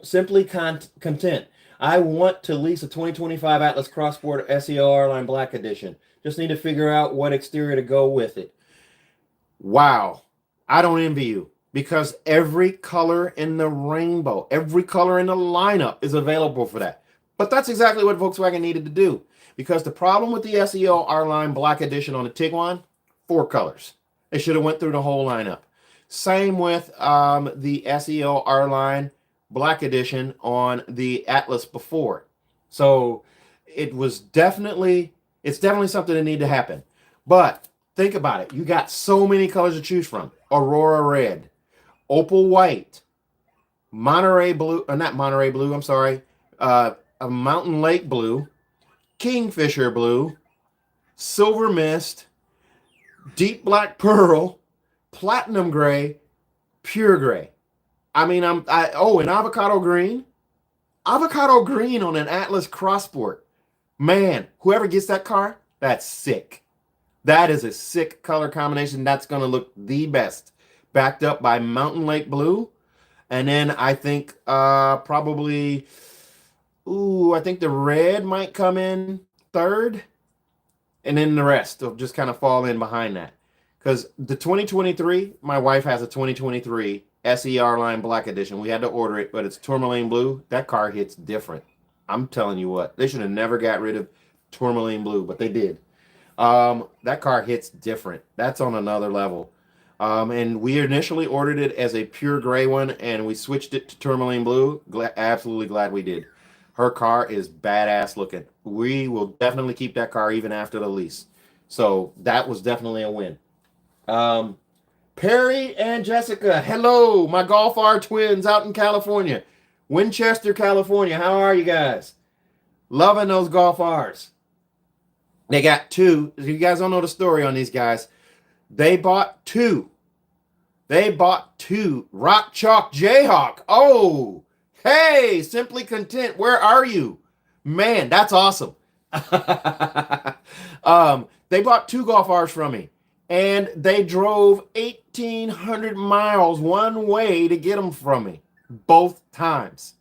Simply content. I want to lease a 2025 Atlas Crossport SEL-R-Line Black Edition. Just need to figure out what exterior to go with it. Wow. I don't envy you, because every color in the rainbow, every color in the lineup is available for that. But that's exactly what Volkswagen needed to do, because the problem with the SEL-R-Line Black Edition on the Tiguan, 4 colors. They should have went through the whole lineup. Same with the SEL-R-Line Black Edition on the Atlas before. So it's definitely something that need to happen. But think about it. You got so many colors to choose from. Aurora Red, Opal White, Monterey Blue, or not Monterey Blue, I'm sorry, a Mountain Lake Blue, Kingfisher Blue, Silver Mist, Deep Black Pearl, Platinum Gray, Pure Gray. I mean, and Avocado Green. Avocado Green on an Atlas Crossport. Man, whoever gets that car, that's sick. That is a sick color combination. That's going to look the best. Backed up by Mountain Lake Blue. And then I think I think the red might come in third. And then the rest will just kind of fall in behind that. Because the 2023, my wife has a 2023 SEL-R-Line Black Edition. We had to order it, but it's tourmaline blue. That car hits different. I'm telling you what, they should have never got rid of tourmaline blue, but they did. That car hits different. That's on another level. And we initially ordered it as a pure gray one, and we switched it to tourmaline blue. Absolutely glad we did. Her car is badass looking. We will definitely keep that car even after the lease. So that was definitely a win. Perry and Jessica, hello, my Golf R twins out in California. Winchester, California. How are you guys? Loving those Golf R's. They got 2. You guys don't know the story on these guys. They bought 2. Rock Chalk Jayhawk. Oh, hey, Simply Content. Where are you? Man, that's awesome. They bought 2 Golf R's from me, and they drove 1,800 miles one way to get them from me. Both times.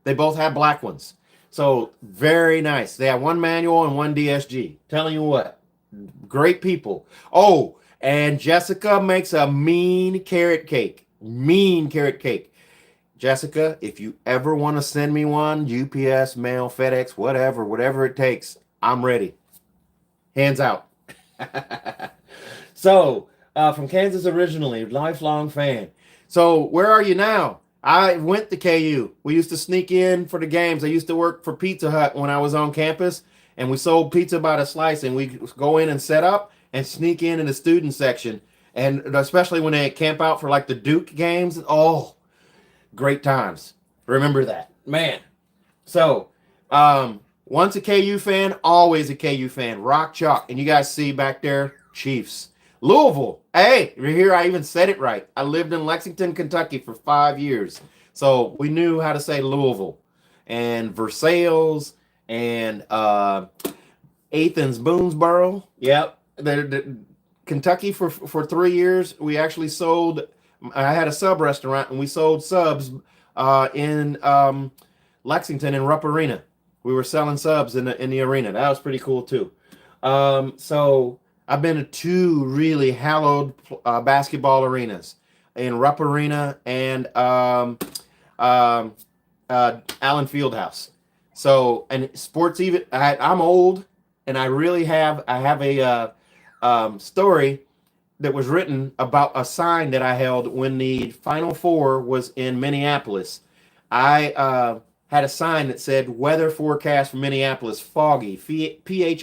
They both have black ones. So very nice. They have 1 manual and 1 DSG. Telling you what, great people. Oh, and Jessica makes a mean carrot cake. Mean carrot cake. Jessica, if you ever want to send me one, UPS, mail, FedEx, whatever it takes, I'm ready. Hands out. So, from Kansas originally, lifelong fan. So, where are you now? I went to KU. We used to sneak in for the games. I used to work for Pizza Hut when I was on campus, and we sold pizza by the slice, and we go in and set up and sneak in the student section, and especially when they camp out for like the Duke games. Oh, great times. Remember that, man. So, once a KU fan, always a KU fan. Rock Chalk, and you guys see back there, Chiefs. Louisville. Hey, here I even said it right. I lived in Lexington, Kentucky for 5 years. So we knew how to say Louisville. And Versailles and Athens, Boonesboro. Yep. Kentucky for 3 years. We actually sold, I had a sub restaurant, and we sold subs in Lexington in Rupp Arena. We were selling subs in the arena. That was pretty cool too. So I've been to two really hallowed basketball arenas in Rupp Arena and um, Allen Fieldhouse. So, and sports even, I'm old and I have a story that was written about a sign that I held when the Final Four was in Minneapolis. I had a sign that said weather forecast for Minneapolis, foggy, Phogggy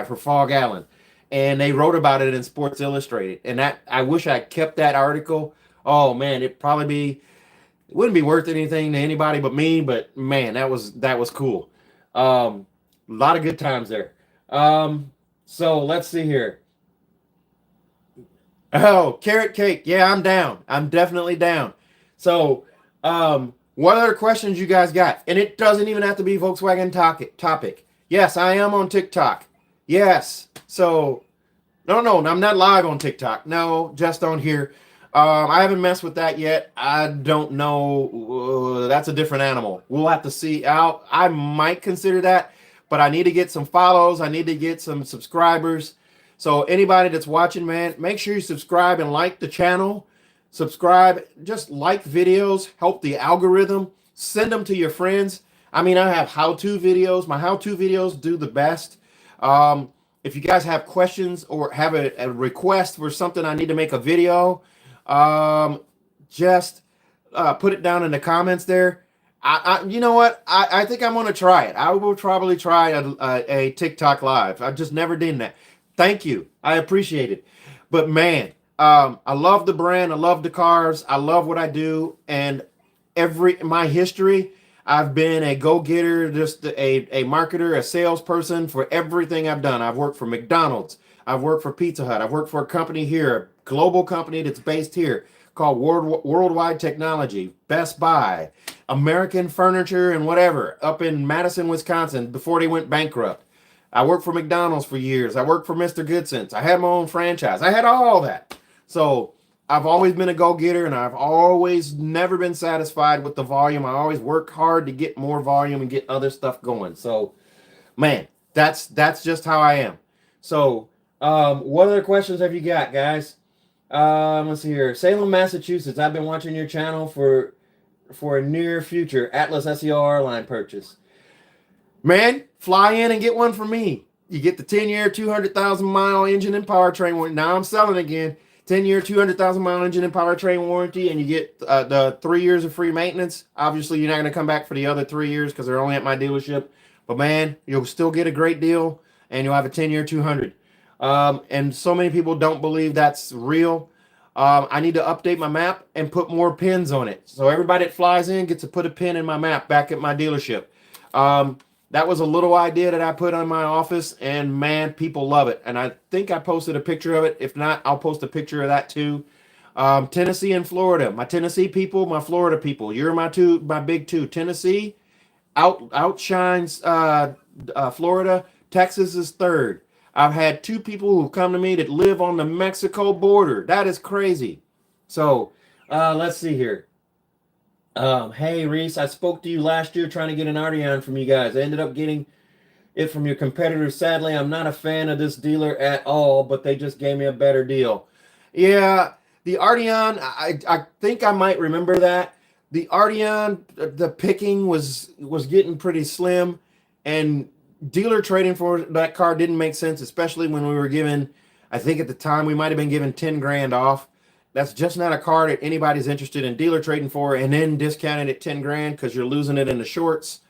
for Fog Allen. And they wrote about it in Sports Illustrated. And that, I wish I kept that article. Oh man, it wouldn't be worth anything to anybody but me, but man, that was cool. A lot of good times there. So let's see here. Oh, carrot cake. Yeah, I'm down. I'm definitely down. So, what other questions you guys got? And it doesn't even have to be Volkswagen topic. Yes, I am on TikTok. Yes. So, no, I'm not live on TikTok. No, just on here. I haven't messed with that yet. I don't know. That's a different animal. We'll have to see. I might consider that, but I need to get some follows. I need to get some subscribers. So anybody that's watching, man, make sure you subscribe and like the channel. Subscribe, just like videos, help the algorithm. Send them to your friends. I mean, I have how-to videos. My how-to videos do the best. If you guys have questions or have a request for something I need to make a video, just put it down in the comments there. You know what? I think I'm going to try it. I will probably try a TikTok live. I just never did that. Thank you. I appreciate it. But man, I love the brand. I love the cars. I love what I do. And my history, I've been a go-getter, just a marketer, a salesperson for everything I've done. I've worked for McDonald's. I've worked for Pizza Hut. I've worked for a company here, a global company that's based here called Worldwide Technology, Best Buy, American Furniture and whatever, up in Madison, Wisconsin, before they went bankrupt. I worked for McDonald's for years. I worked for Mr. Goodsense. I had my own franchise. I had all that. So I've always been a go-getter, and I've always never been satisfied with the volume. I always work hard to get more volume and get other stuff going. So, man, that's just how I am. So, what other questions have you got, guys? Let's see here. Salem, Massachusetts. I've been watching your channel for a near future Atlas SEL-R-Line purchase. Man, fly in and get one from me. You get the 10-year, 200,000-mile engine and powertrain warranty. Now I'm selling again. 10-year, 200,000-mile engine and powertrain warranty, and you get the 3 years of free maintenance. Obviously, you're not going to come back for the other 3 years because they're only at my dealership. But man, you'll still get a great deal, and you'll have a 10-year, 200. And so many people don't believe that's real. I need to update my map and put more pins on it. So everybody that flies in gets to put a pin in my map back at my dealership. That was a little idea that I put on my office, and man, people love it. And I think I posted a picture of it. If not, I'll post a picture of that too. Tennessee and Florida. My Tennessee people, my Florida people. You're my big two. Tennessee outshines Florida. Texas is third. I've had two people who come to me that live on the Mexico border. That is crazy. So let's see here. Hey, Reese, I spoke to you last year trying to get an Arteon from you guys. I ended up getting it from your competitors. Sadly, I'm not a fan of this dealer at all, but they just gave me a better deal. Yeah, the Arteon, I think I might remember that. The Arteon, the picking was getting pretty slim, and dealer trading for that car didn't make sense, especially when we were given, I think at the time we might have been given 10 grand off. That's just not a car that anybody's interested in dealer trading for, and then discounted at 10 grand because you're losing it in the shorts.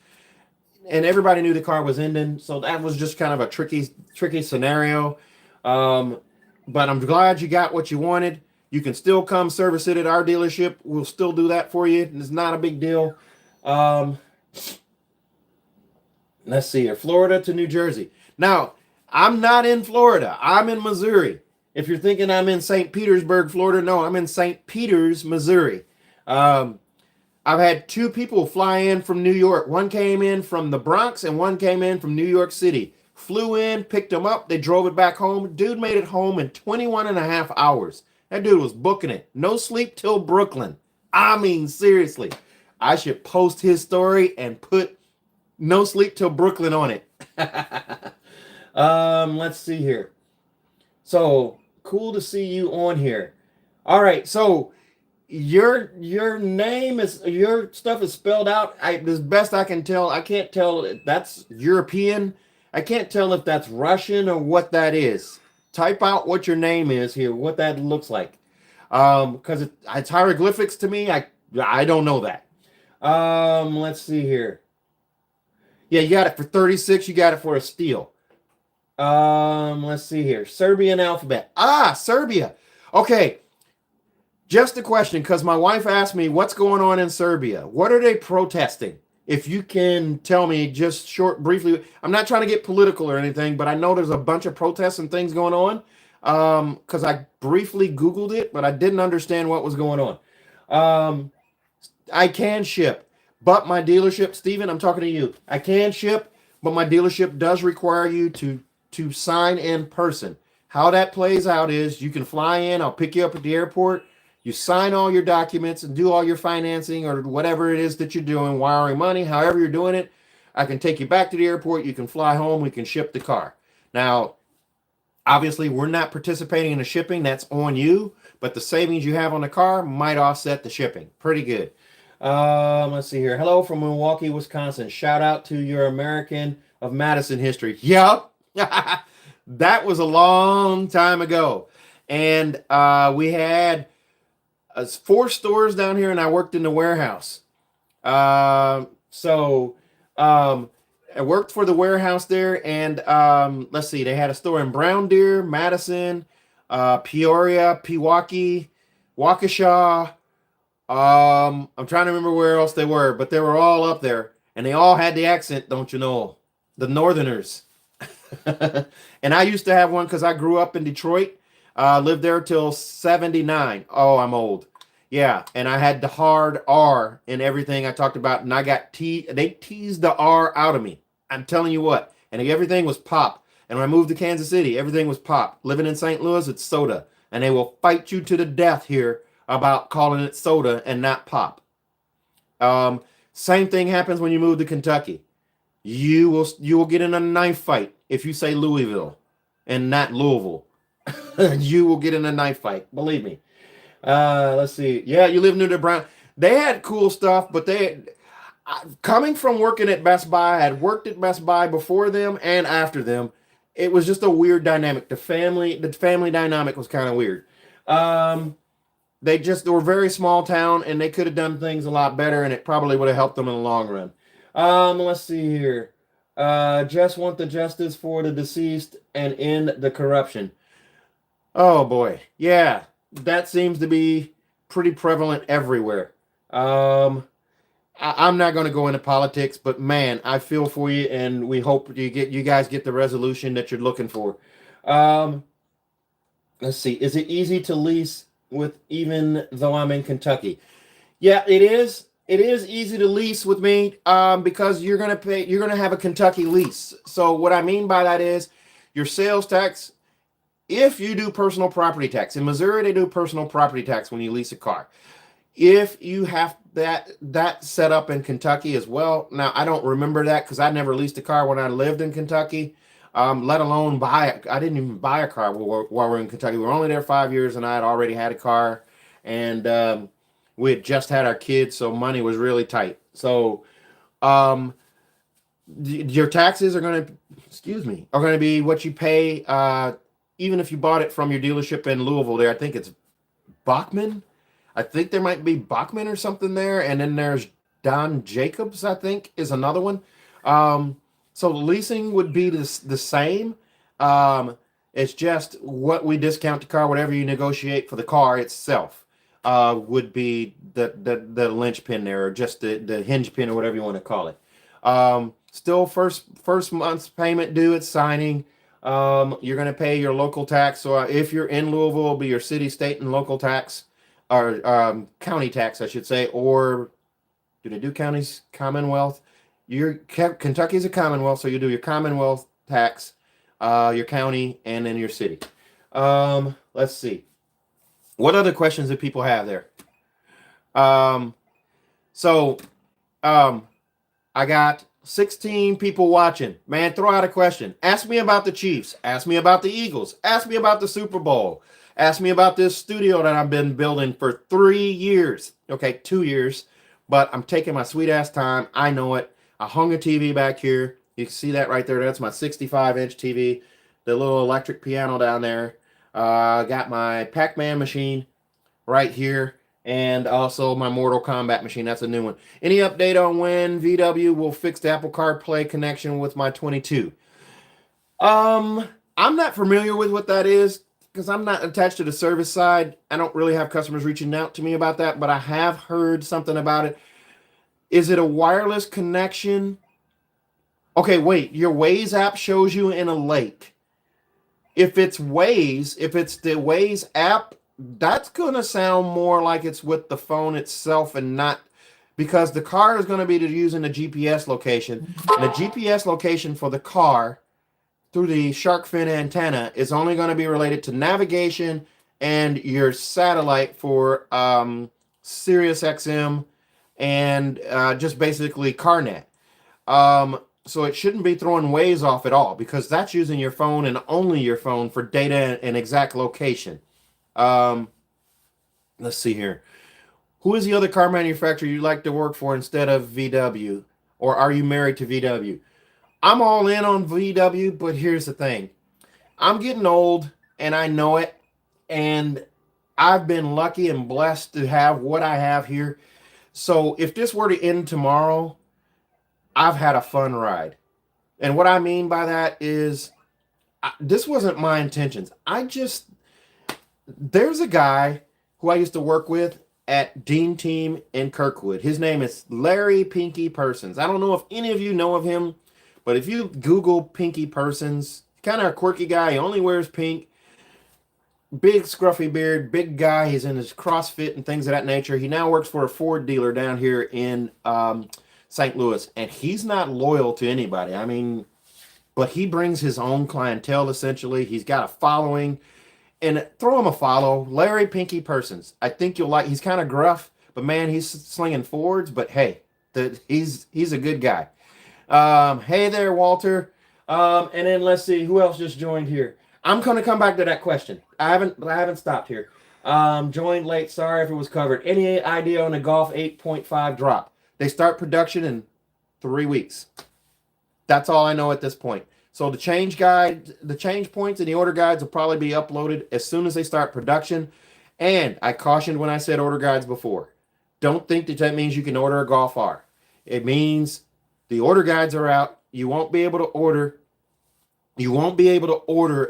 And everybody knew the car was ending, so that was just kind of a tricky scenario. But I'm glad you got what you wanted. You can still come service it at our dealership. We'll still do that for you. It's not a big deal. Let's see here. Florida to New Jersey. Now, I'm not in Florida. I'm in Missouri. If you're thinking I'm in St. Petersburg, Florida, no, I'm in St. Peters, Missouri. I've had two people fly in from New York. One came in from the Bronx and one came in from New York City. Flew in, picked them up. They drove it back home. Dude made it home in 21 and a half hours. That dude was booking it. No sleep till Brooklyn. I mean, seriously. I should post his story and put no sleep till Brooklyn on it. Let's see here. So cool to see you on here. All right, so your name is your stuff is spelled out. As best I can tell, I can't tell if that's European. I can't tell if that's Russian or what that is. Type out what your name is here, what that looks like. Because it's hieroglyphics to me. I don't know that. Let's see here. Yeah, you got it for 36. You got it for a steal. Let's see here. Serbian alphabet. Ah, Serbia. Okay. Just a question, because my wife asked me what's going on in Serbia. What are they protesting? If you can tell me just briefly. I'm not trying to get political or anything, but I know there's a bunch of protests and things going on. Because I briefly Googled it, but I didn't understand what was going on. I can ship, but my dealership, Steven, I'm talking to you. I can ship, but my dealership does require you to sign in person. How that plays out is you can fly in, I'll pick you up at the airport, you sign all your documents and do all your financing or whatever it is that you're doing, wiring money, however you're doing it. I can take you back to the airport, you can fly home, we can ship the car. Now, obviously, we're not participating in the shipping, that's on you, but the savings you have on the car might offset the shipping. Pretty good. Let's see here. Hello from Milwaukee, Wisconsin. Shout out to your American of Madison history. Yep. That was a long time ago. And we had 4 stores down here, and I worked in the warehouse. So I worked for the warehouse there, and let's see, they had a store in Brown Deer, Madison, Peoria, Pewaukee, Waukesha. I'm trying to remember where else they were, but they were all up there, and they all had the accent, don't you know? The Northerners. And I used to have one because I grew up in Detroit, lived there till 79. Oh, I'm old. Yeah, and I had the hard R in everything I talked about, and I got they teased the R out of me. I'm telling you what, and everything was pop. And when I moved to Kansas City, everything was pop. Living in St. Louis, it's soda, and they will fight you to the death here about calling it soda and not pop. Same thing happens when you move to Kentucky. You will get in a knife fight if you say Louisville and not Louisville. You will get in a knife fight, believe me. Let's see. Yeah, you live near the Brown. They had cool stuff, but coming from working at Best Buy, I had worked at Best Buy before them and after them. It was just a weird dynamic. The family dynamic was kind of weird. They were a very small town, and they could have done things a lot better, and it probably would have helped them in the long run. Let's see here. Just want the justice for the deceased and end the corruption. Oh boy, yeah, that seems to be pretty prevalent everywhere. I'm not going to go into politics, but man, I feel for you, and we hope you guys get the resolution that you're looking for. Let's see. Is it easy to lease with even though I'm in Kentucky? Yeah, it is. It is easy to lease with me because you're going to have a Kentucky lease. So what I mean by that is your sales tax, if you do personal property tax. In Missouri, they do personal property tax when you lease a car. If you have that set up in Kentucky as well. Now, I don't remember that because I never leased a car when I lived in Kentucky, let alone buy it. I didn't even buy a car while we're in Kentucky. We were only there 5 years, and I had already had a car, and we had just had our kids, so money was really tight. So your taxes are going to be what you pay, even if you bought it from your dealership in Louisville there. I think it's Bachman. I think there might be Bachman or something there. And then there's Don Jacobs, I think, is another one. So the leasing would be the same. It's just what we discount the car, whatever you negotiate for the car itself, would be the linchpin there, or just the hinge pin, or whatever you want to call it. Still first month's payment due at signing. You're going to pay your local tax. So if you're in Louisville, it'll be your city, state, and local tax, or county tax, I should say. Or do they do counties? Commonwealth. Kentucky's a Commonwealth, so you do your Commonwealth tax, your county, and then your city. Let's see. What other questions do people have there? I got 16 people watching. Man, throw out a question. Ask me about the Chiefs. Ask me about the Eagles. Ask me about the Super Bowl. Ask me about this studio that I've been building for 3 years. Okay, 2 years. But I'm taking my sweet ass time. I know it. I hung a TV back here. You can see that right there. That's my 65-inch TV. The little electric piano down there. Got my Pac-Man machine right here. And also my Mortal Kombat machine. That's a new one. Any update on when VW will fix the Apple CarPlay connection with my 22? I'm not familiar with what that is because I'm not attached to the service side. I don't really have customers reaching out to me about that, but I have heard something about it. Is it a wireless connection? Okay, wait. Your Waze app shows you in a lake. If it's Waze, if it's the Waze app, that's going to sound more like it's with the phone itself and not, because the car is going to be using the GPS location. And the GPS location for the car through the shark fin antenna is only going to be related to navigation and your satellite for Sirius XM and just basically CarNet. So it shouldn't be throwing Waze off at all because that's using your phone and only your phone for data and exact location. Let's see here. Who is the other car manufacturer you'd like to work for instead of VW? Or are you married to VW? I'm all in on VW, but here's the thing. I'm getting old and I know it. And I've been lucky and blessed to have what I have here. So if this were to end tomorrow, I've had a fun ride. And what I mean by that is this wasn't my intentions. There's a guy who I used to work with at Dean Team in Kirkwood. His name is Larry Pinky Persons. I don't know if any of you know of him, but if you Google Pinky Persons, kind of a quirky guy. He only wears pink, big scruffy beard, big guy. He's in his CrossFit and things of that nature. He now works for a Ford dealer down here in St. Louis, and he's not loyal to anybody. I mean, but he brings his own clientele, essentially. He's got a following. And throw him a follow, Larry Pinky Persons. I think you'll like. He's kind of gruff, but man, he's slinging Fords. But hey, he's a good guy. Hey there, Walter. And then let's see who else just joined here. I'm going to come back to that question. I haven't stopped here. Joined late. Sorry if it was covered. Any idea on the Golf 8.5 drop? They start production in 3 weeks. That's all I know at this point. So the change guide, the change points and the order guides will probably be uploaded as soon as they start production. And I cautioned when I said order guides before. Don't think that means you can order a Golf R. It means the order guides are out. You won't be able to order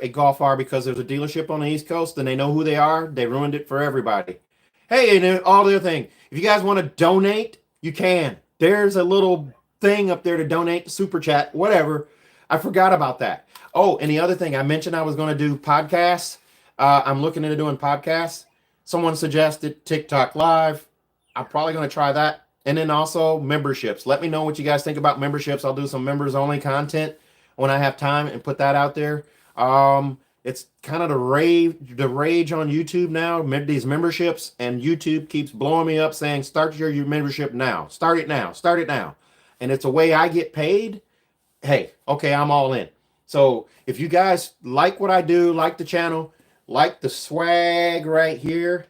a Golf R because there's a dealership on the East Coast and they know who they are. They ruined it for everybody. Hey, and all the other thing. If you guys want to donate, you can. There's a little thing up there to donate, super chat, whatever. I forgot about that. Oh, and the other thing, I mentioned I was going to do podcasts. I'm looking into doing podcasts. Someone suggested TikTok Live. I'm probably going to try that. And then also memberships. Let me know what you guys think about memberships. I'll do some members-only content when I have time and put that out there. It's kind of the rage on YouTube now, these memberships, and YouTube keeps blowing me up saying, start your membership now. Start it now. Start it now. And it's a way I get paid. Hey, okay, I'm all in. So if you guys like what I do, like the channel, like the swag right here,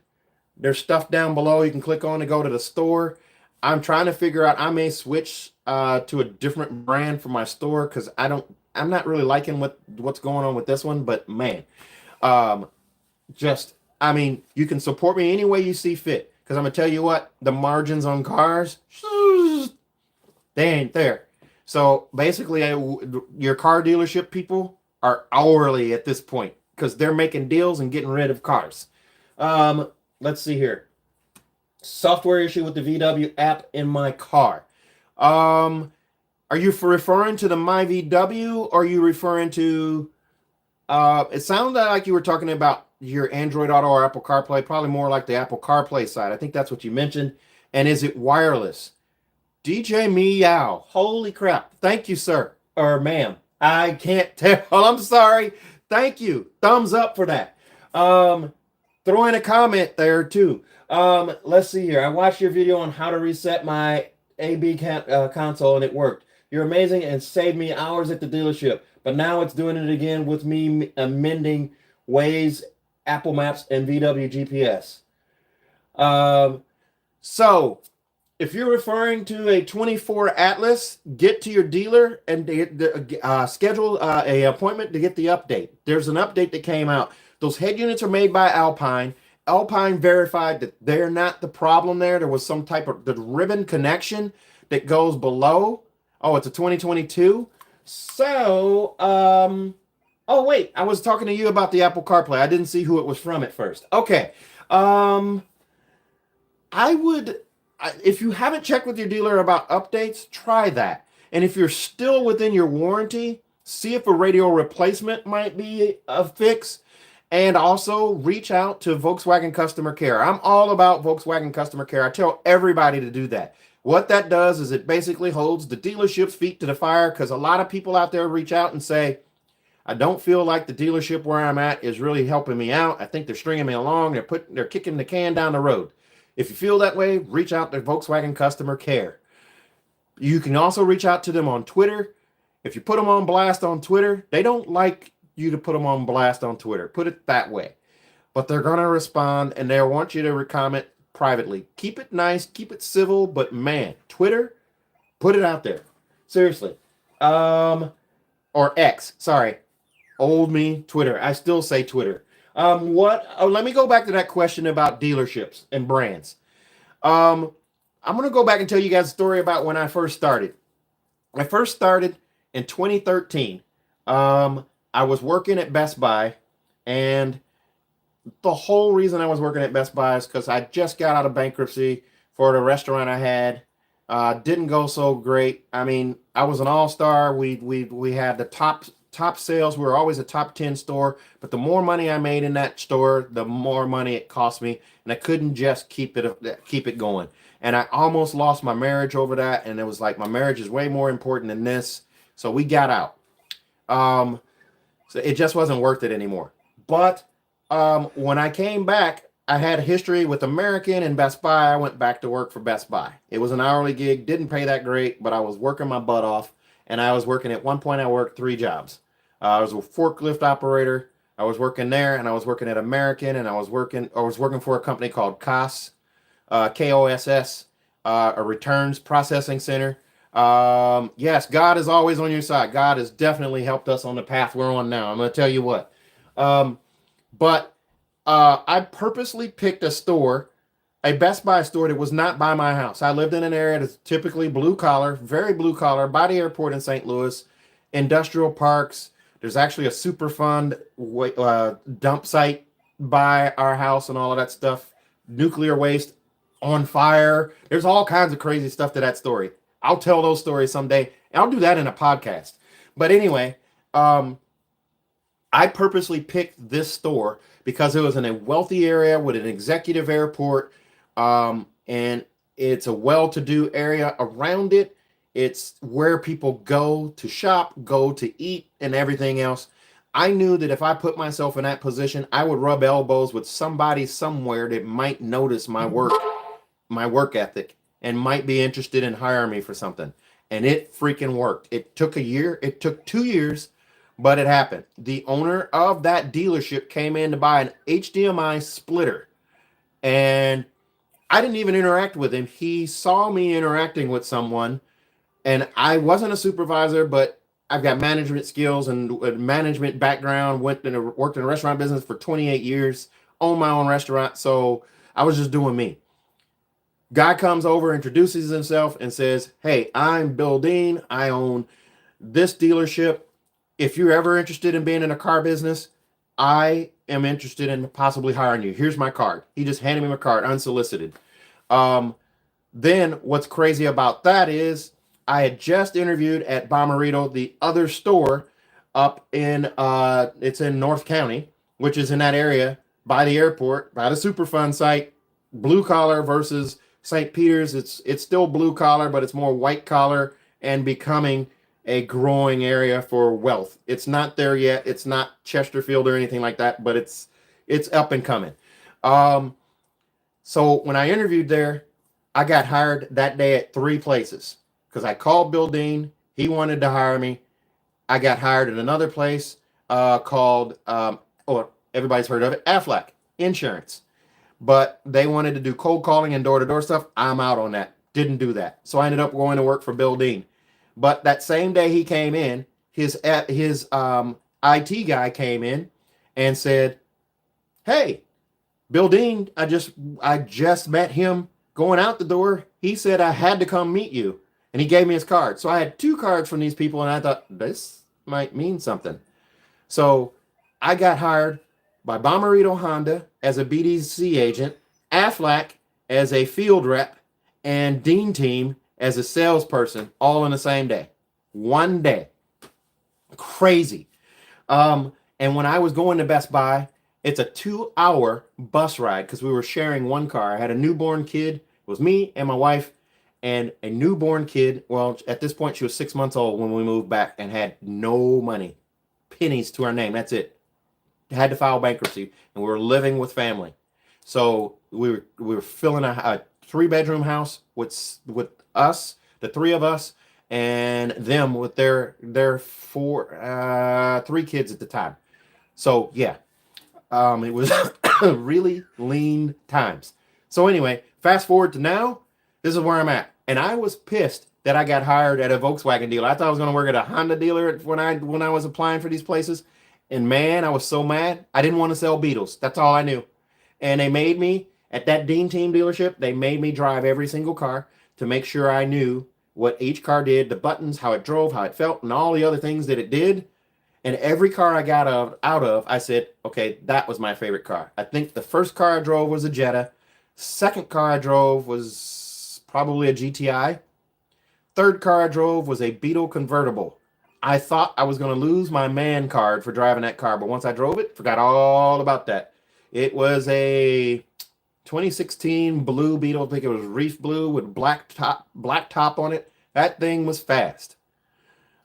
there's stuff down below you can click on to go to the store. I'm trying to figure out, I may switch to a different brand for my store because I'm not really liking what's going on with this one, but man, I mean, you can support me any way you see fit because I'm gonna tell you what, the margins on cars, they ain't there. So basically, your car dealership people are hourly at this point because they're making deals and getting rid of cars. Let's see here. Software issue with the VW app in my car. Are you referring to the My VW or are you referring to... it sounded like you were talking about your Android Auto or Apple CarPlay, probably more like the Apple CarPlay side. I think that's what you mentioned. And is it wireless? DJ Meow. Holy crap. Thank you, sir. Or ma'am. I can't tell. I'm sorry. Thank you. Thumbs up for that. Throw in a comment there, too. Let's see here. I watched your video on how to reset my AB console, and it worked. You're amazing and saved me hours at the dealership. But now it's doing it again with me amending Waze, Apple Maps, and VW GPS. Um, so if you're referring to a 24 Atlas, get to your dealer and schedule a appointment to get the update. There's an update that came out. Those head units are made by Alpine. Alpine verified that they're not the problem there. There was some type of the ribbon connection that goes below. Oh, it's a 2022. So, oh wait, I was talking to you about the Apple CarPlay. I didn't see who it was from at first. Okay. I would, if you haven't checked with your dealer about updates, try that. And if you're still within your warranty, see if a radio replacement might be a fix. And also reach out to Volkswagen customer care. I'm all about Volkswagen customer care. I tell everybody to do that. What that does is it basically holds the dealership's feet to the fire, because a lot of people out there reach out and say, I don't feel like the dealership where I'm at is really helping me out. I think they're stringing me along. They're kicking the can down the road. If you feel that way, reach out to Volkswagen customer care. You can also reach out to them on Twitter. If you put them on blast on Twitter, they don't like you to put them on blast on Twitter. Put it that way. But they're going to respond, and they want you to comment privately. Keep it nice, keep it civil, but man, Twitter, put it out there. Seriously. Or X, sorry. Old me, Twitter. I still say Twitter. Let me go back to that question about dealerships and brands. I'm going to go back and tell you guys a story about when I first started. I first started in 2013. I was working at Best Buy, and the whole reason I was working at Best Buy is because I just got out of bankruptcy for the restaurant I had. Didn't go so great. I mean, I was an all-star. We had the top sales. We were always a top 10 store, but the more money I made in that store, the more money it cost me, and I couldn't just keep it going. And I almost lost my marriage over that, and it was like, my marriage is way more important than this. So we got out. So it just wasn't worth it anymore. But when I came back, I had a history with American and Best Buy. I went back to work for Best Buy. It was an hourly gig, didn't pay that great, but I was working my butt off. And I was working at one point, I worked 3 jobs. I was a forklift operator. I was working there, and I was working at American, and I was working for a company called KOSS, KOSS, a returns processing center. Yes, God is always on your side. God has definitely helped us on the path we're on now. I'm going to tell you what. But I purposely picked a Best Buy store that was not by my house. I lived in an area that's typically blue collar, very blue collar, by the airport in St. Louis, industrial parks. There's actually a Superfund dump site by our house and all of that stuff. Nuclear waste on fire. There's all kinds of crazy stuff to that story. I'll tell those stories someday, and I'll do that in a podcast. But anyway, I purposely picked this store because it was in a wealthy area with an executive airport, and it's a well-to-do area around it. It's where people go to shop, go to eat, and everything else. I knew that if I put myself in that position, I would rub elbows with somebody somewhere that might notice my work ethic, and might be interested in hiring me for something. And it freaking worked. It took a year. It took 2 years, but it happened. The owner of that dealership came in to buy an HDMI splitter, and I didn't even interact with him. He saw me interacting with someone, and I wasn't a supervisor, but I've got management skills and management background, worked in a restaurant business for 28 years, owned my own restaurant. So I was just doing me. Guy comes over, introduces himself, and says, hey, I'm Bill Dean. I own this dealership. If you're ever interested in being in a car business, I am interested in possibly hiring you. Here's my card. He just handed me my card, unsolicited. Then what's crazy about that is I had just interviewed at Bommarito, the other store up in, it's in North County, which is in that area by the airport, by the Superfund site, blue collar versus St. Peter's. It's still blue collar, but it's more white collar and becoming a growing area for wealth. It's not there yet. It's not Chesterfield or anything like that, but it's up and coming. So when I interviewed there, I got hired that day at 3 places because I called Bill Dean He wanted to hire me. I got hired at another place called, or everybody's heard of it, Aflac Insurance. But they wanted to do cold calling and door-to-door stuff. I'm out on that. Didn't do that. So I ended up going to work for Bill Dean. But that same day he came in, his IT guy came in and said, "Hey, Bill Dean, I just met him going out the door. He said I had to come meet you." And he gave me his card. So I had 2 cards from these people, and I thought, this might mean something. So I got hired by Bomarito Honda as a BDC agent, Aflac as a field rep, and Dean Team as a salesperson, all in the same day. One day. Crazy. And when I was going to Best Buy, it's a 2-hour bus ride because we were sharing one car. I had a newborn kid. It was me and my wife and a newborn kid. Well, at this point, she was 6 months old when we moved back and had no money. Pennies to our name. That's it. Had to file bankruptcy, and we were living with family. So we were filling a 3-bedroom house with us, the 3 of us, and them with their 3 kids at the time. So yeah, it was really lean times. So anyway, fast forward to now, this is where I'm at, and I was pissed that I got hired at a Volkswagen dealer. I thought I was going to work at a Honda dealer when I was applying for these places. And man, I was so mad. I didn't want to sell Beetles. That's all I knew. And they made me, at that Dean Team dealership, they made me drive every single car to make sure I knew what each car did, the buttons, how it drove, how it felt, and all the other things that it did. And every car I got out of, I said, okay, that was my favorite car. I think the first car I drove was a Jetta. Second car I drove was probably a GTI. Third car I drove was a Beetle convertible. I thought I was going to lose my man card for driving that car, but once I drove it, forgot all about that. It was a 2016 blue Beetle. I think it was Reese blue with black top on it. That thing was fast.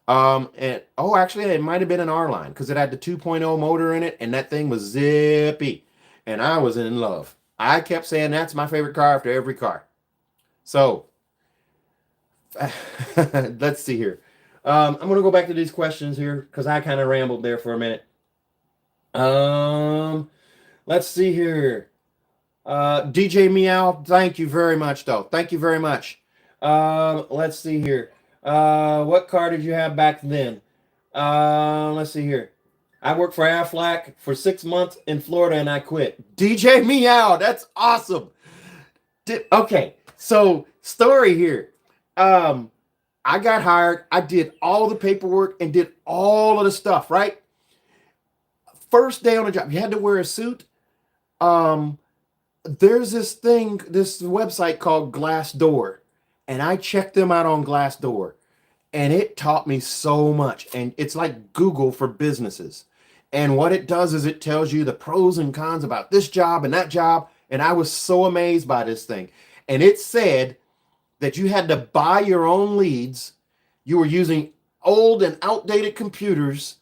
Actually, it might have been an R-Line because it had the 2.0 motor in it, and that thing was zippy, and I was in love. I kept saying that's my favorite car after every car. So let's see here. I'm going to go back to these questions here because I kind of rambled there for a minute. Let's see here. DJ Meow, thank you very much, though. Thank you very much. Let's see here. What car did you have back then? Let's see here. I worked for Aflac for 6 months in Florida and I quit. DJ Meow, that's awesome. Okay, so story here. I got hired. I did all the paperwork and did all of the stuff, right? First day on the job, you had to wear a suit. There's this website called Glassdoor, and I checked them out on Glassdoor, and it taught me so much. And it's like Google for businesses. And what it does is it tells you the pros and cons about this job and that job. And I was so amazed by this thing. And it said that you had to buy your own leads. You were using old and outdated computers.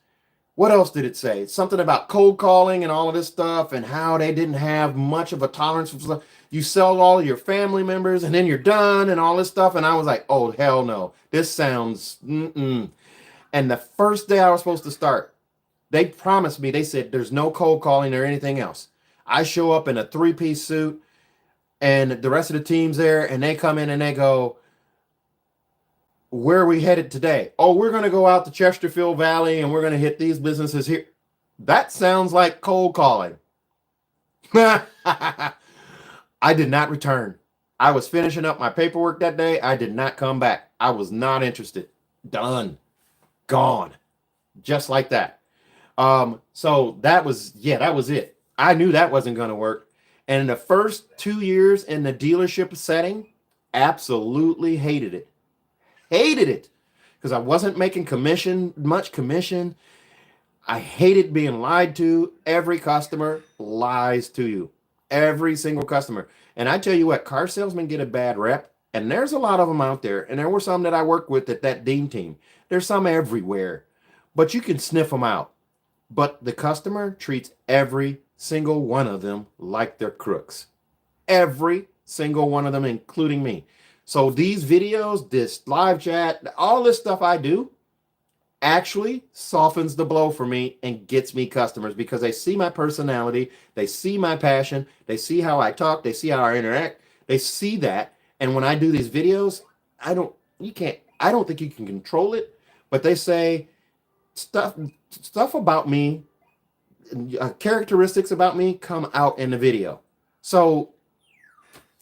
What else did it say? Something about cold calling and all of this stuff and how they didn't have much of a tolerance for stuff. You sell all of your family members and then you're done and all this stuff. And I was like, oh, hell no. This sounds, And the first day I was supposed to start, they promised me, they said, there's no cold calling or anything else. I show up in a 3-piece suit and the rest of the team's there and they come in and they go, where are we headed today? Oh, we're going to go out to Chesterfield Valley and we're going to hit these businesses here. That sounds like cold calling. I did not return. I was finishing up my paperwork that day. I did not come back. I was not interested. Done. Gone. Just like that. So that was it. I knew that wasn't going to work. And in the first 2 years in the dealership setting, absolutely hated it. Hated it because I wasn't making much commission. I hated being lied to. Every customer lies to you. Every single customer. And I tell you what, car salesmen get a bad rep. And there's a lot of them out there. And there were some that I worked with at that Dean Team. There's some everywhere. But you can sniff them out. But the customer treats every single one of them like they're crooks. Every single one of them, including me. So these videos, this live chat, all this stuff I do actually softens the blow for me and gets me customers because they see my personality, they see my passion, they see how I talk, they see how I interact, they see that. And when I do these videos, I don't think you can control it, but they say stuff about me, characteristics about me come out in the video. So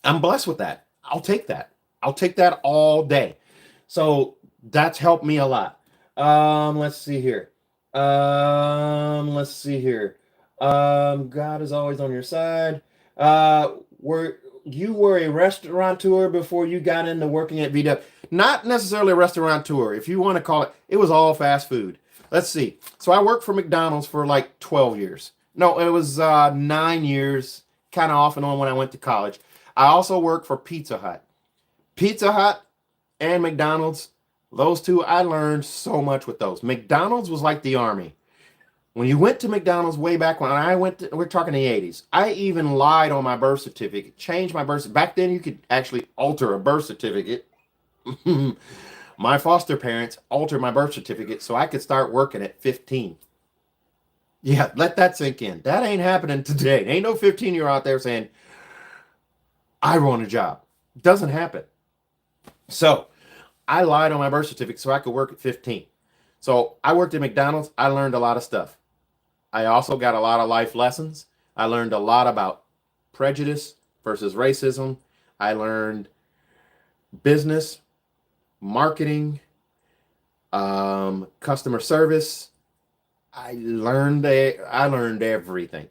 I'm blessed with that. I'll take that. I'll take that all day. So that's helped me a lot. Let's see here. Let's see here. God is always on your side. Were you were a restaurateur before you got into working at VW? Not necessarily a restaurateur. If you want to call it, it was all fast food. Let's see. So I worked for McDonald's for like 12 years. No, it was 9 years, kind of off and on when I went to college. I also worked for Pizza Hut. Pizza Hut and McDonald's, those two, I learned so much with those. McDonald's was like the Army. When you went to McDonald's way back when I went to, we're talking the 80s, I even lied on my birth certificate, changed my birth certificate. Back then, you could actually alter a birth certificate. My foster parents altered my birth certificate so I could start working at 15. Yeah, let that sink in. That ain't happening today. Ain't no 15-year-old out there saying, I want a job. Doesn't happen. So I lied on my birth certificate so I could work at 15. So I worked at McDonald's. I learned a lot of stuff. I also got a lot of life lessons. I learned a lot about prejudice versus racism. I learned business, marketing, customer service. I learned everything.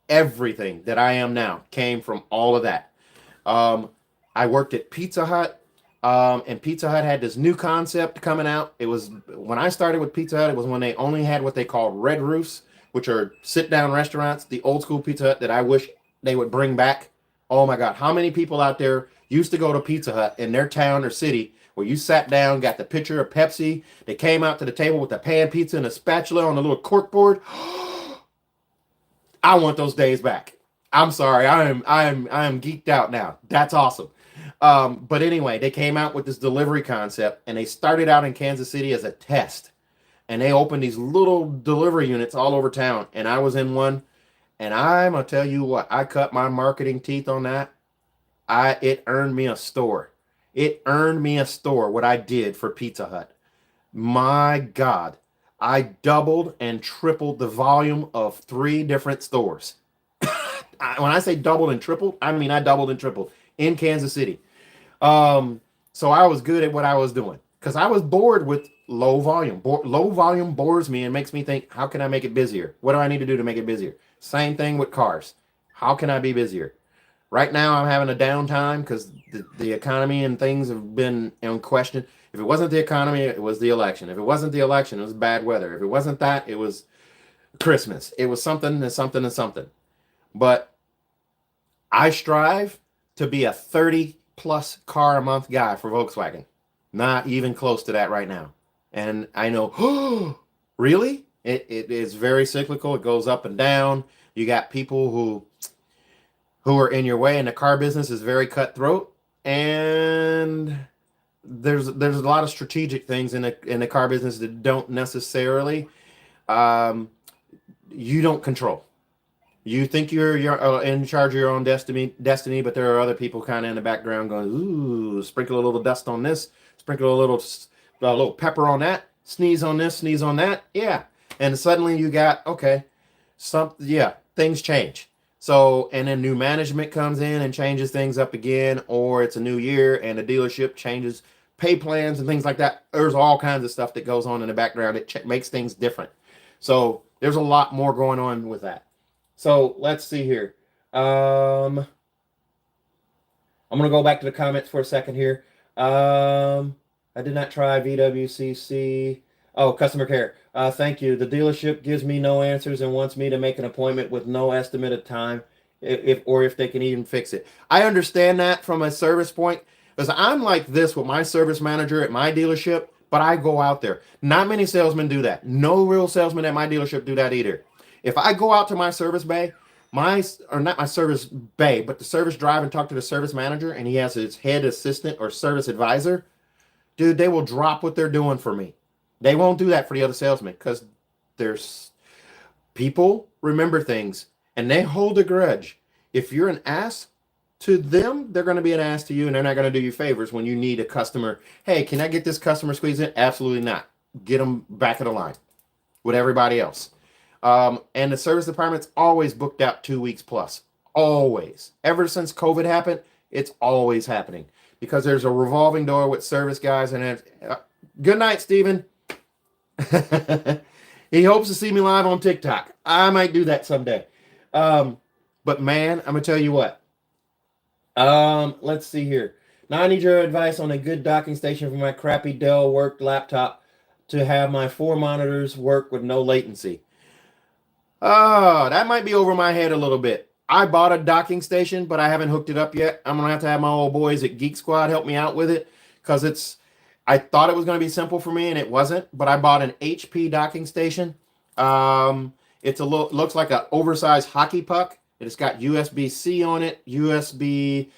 Everything that I am now came from all of that. I worked at Pizza Hut, and Pizza Hut had this new concept coming out. It was when I started with Pizza Hut, it was when they only had what they called red roofs, which are sit-down restaurants, the old school Pizza Hut that I wish they would bring back. Oh my God, how many people out there used to go to Pizza Hut in their town or city where you sat down, got the pitcher of Pepsi, they came out to the table with the pan pizza and a spatula on a little cork board. I want those days back. I'm sorry, I am geeked out now. That's awesome. But anyway, they came out with this delivery concept, and they started out in Kansas City as a test. And they opened these little delivery units all over town, and I was in one. And I'm gonna tell you what, I cut my marketing teeth on that. It earned me a store. It earned me a store what I did for Pizza Hut. My God, I doubled and tripled the volume of 3 different stores. When I say doubled and tripled, I mean I doubled and tripled in Kansas City. So I was good at what I was doing because I was bored with low volume. Low volume bores me and makes me think, how can I make it busier? What do I need to do to make it busier? Same thing with cars. How can I be busier? Right now I'm having a downtime because the economy and things have been in question. If it wasn't the economy, it was the election. If it wasn't the election, it was bad weather. If it wasn't that, it was Christmas. It was something and something and something. But I strive to be a 30 plus car a month guy for Volkswagen. Not even close to that right now. And I know, really? It is very cyclical. It goes up and down. You got people who are in your way, and the car business is very cutthroat. And there's a lot of strategic things in the car business that don't necessarily you don't control. You think you're in charge of your own destiny, but there are other people kind of in the background going, ooh, sprinkle a little dust on this, sprinkle a little pepper on that, sneeze on this, sneeze on that. Yeah. And suddenly you got, okay, things change. So, and then new management comes in and changes things up again, or it's a new year and the dealership changes pay plans and things like that. There's all kinds of stuff that goes on in the background. It makes things different. So there's a lot more going on with that. So let's see here. I'm going to go back to the comments for a second here. I did not try VWCC. Oh, customer care. Thank you. The dealership gives me no answers and wants me to make an appointment with no estimate of time if they can even fix it. I understand that from a service point because I'm like this with my service manager at my dealership, but I go out there. Not many salesmen do that. No real salesmen at my dealership do that either. If I go out to my service bay, or not my service bay, but the service drive and talk to the service manager, and he has his head assistant or service advisor. Dude, they will drop what they're doing for me. They won't do that for the other salesmen because there's people remember things and they hold a grudge. If you're an ass to them, they're going to be an ass to you, and they're not going to do you favors when you need a customer. Hey, can I get this customer squeezed in? Absolutely not. Get them back of the line with everybody else. And the service department's always booked out 2 weeks plus. Always. Ever since COVID happened, it's always happening because there's a revolving door with service guys. And good night, Steven. He hopes to see me live on TikTok. I might do that someday. But man, I'm gonna tell you what. Let's see here. Now I need your advice on a good docking station for my crappy Dell work laptop to have my 4 monitors work with no latency. Oh, that might be over my head a little bit. I bought a docking station, but I haven't hooked it up yet. I'm gonna have my old boys at Geek Squad help me out with it because I thought it was going to be simple for me, and it wasn't. But I bought an HP docking station. It's looks like an oversized hockey puck. It's got USB-C on it. USB.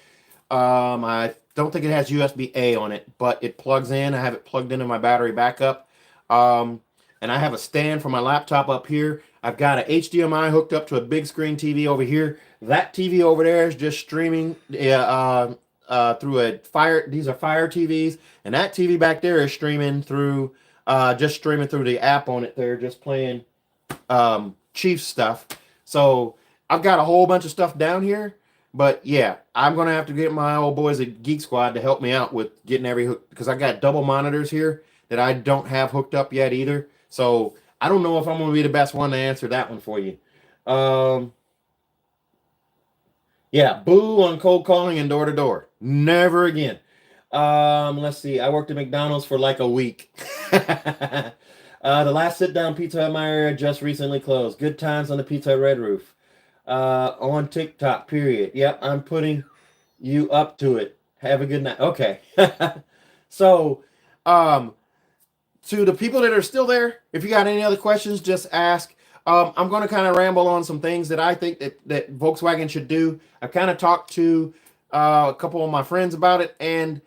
I don't think it has USB-A on it, but it plugs in. I have it plugged into my battery backup. And I have a stand for my laptop up here. I've got an HDMI hooked up to a big screen TV over here. That TV over there is just streaming through a Fire. These are Fire TVs, and that TV back there is streaming through the app on it. They're just playing Chiefs stuff. So I've got a whole bunch of stuff down here, but yeah, I'm gonna have to get my old boys at Geek Squad to help me out with getting because I got double monitors here that I don't have hooked up yet either. So I don't know if I'm gonna be the best one to answer that one for you. Yeah, boo on cold calling and door to door. Never again. Let's see. I worked at McDonald's for like a week. The last sit-down pizza in my area just recently closed. Good times on the Pizza Red Roof. On TikTok, period. Yep, I'm putting you up to it. Have a good night. Okay. So, to the people that are still there, if you got any other questions, just ask. I'm going to kind of ramble on some things that I think that Volkswagen should do. I've kind of talked to a couple of my friends about it and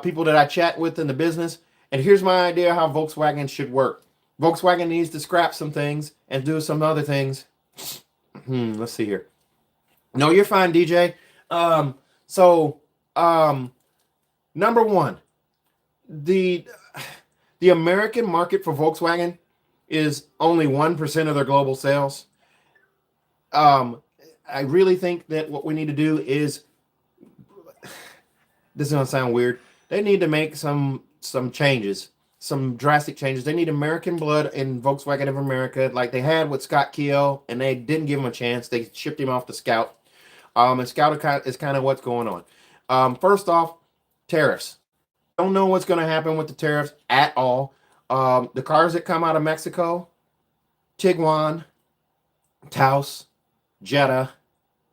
people that I chat with in the business. And here's my idea how Volkswagen should work. Volkswagen needs to scrap some things and do some other things. Let's see here. No, you're fine, DJ. Number one, the American market for Volkswagen is only 1% of their global sales. I really think that what we need to do is, this is going to sound weird, they need to make some changes, some drastic changes. They need American blood in Volkswagen of America, like they had with Scott Kiel, and they didn't give him a chance. They shipped him off to Scout. And Scout is kind of what's going on. First off, tariffs. Don't know what's going to happen with the tariffs at all. The cars that come out of Mexico, Tiguan, Taos, Jetta,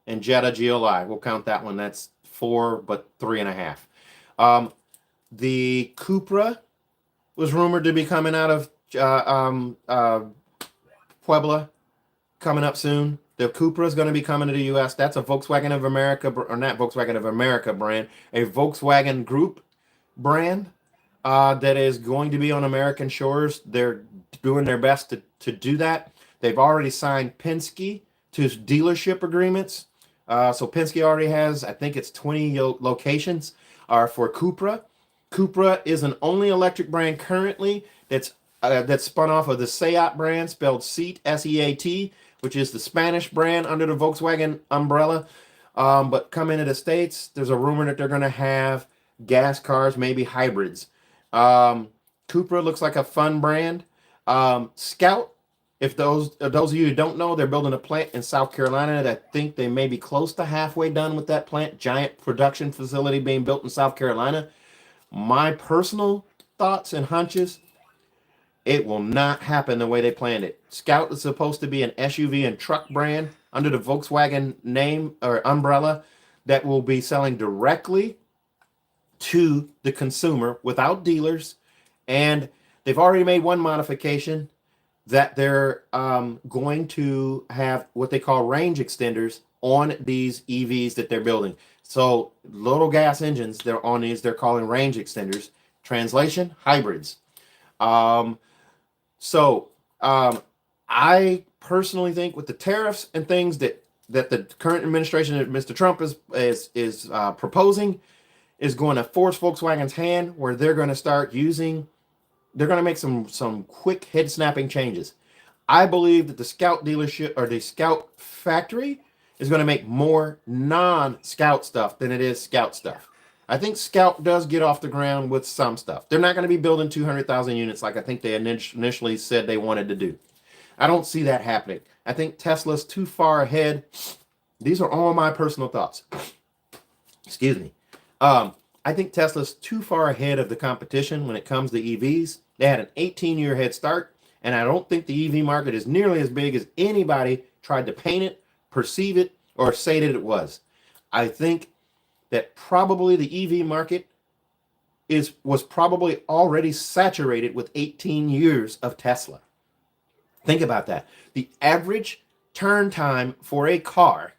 and Jetta GLI. We'll count that one. That's 4, but 3.5. The Cupra was rumored to be coming out of Puebla, coming up soon. The Cupra is going to be coming to the U.S. That's a Volkswagen of America, or not Volkswagen of America brand, a Volkswagen Group brand that is going to be on American shores. They're doing their best to do that. They've already signed Penske to dealership agreements. So Penske already has, I think it's 20 locations for Cupra. Cupra is an only electric brand currently that's spun off of the Seat brand, spelled Seat, S-E-A-T, which is the Spanish brand under the Volkswagen umbrella. But coming to the States, there's a rumor that they're going to have gas cars, maybe hybrids. Cupra looks like a fun brand. Scout, if those of you who don't know, they're building a plant in South Carolina. I think they may be close to halfway done with that plant. Giant production facility being built in South Carolina. My personal thoughts and hunches, it will not happen the way they planned it. Scout is supposed to be an SUV and truck brand under the Volkswagen name or umbrella that will be selling directly to the consumer without dealers. And they've already made one modification. that they're going to have what they call range extenders on these EVs that they're building. So little gas engines, they're on these, they're calling range extenders. Translation, hybrids. Um, so um, I personally think with the tariffs and things that the current administration that Mr. Trump is proposing is going to force Volkswagen's hand, where they're going to start using, they're going to make some quick head snapping changes. I believe that the Scout dealership or the Scout factory is going to make more non-Scout stuff than it is Scout stuff. I think Scout does get off the ground with some stuff. They're not going to be building 200,000 units like I think they initially said they wanted to do. I don't see that happening. I think Tesla's too far ahead. These are all my personal thoughts. Excuse me. I think Tesla's too far ahead of the competition when it comes to EVs. They had an 18-year head start, and I don't think the EV market is nearly as big as anybody tried to paint it, perceive it, or say that it was. I think that probably the EV market was probably already saturated with 18 years of Tesla. Think about that. The average turn time for a car,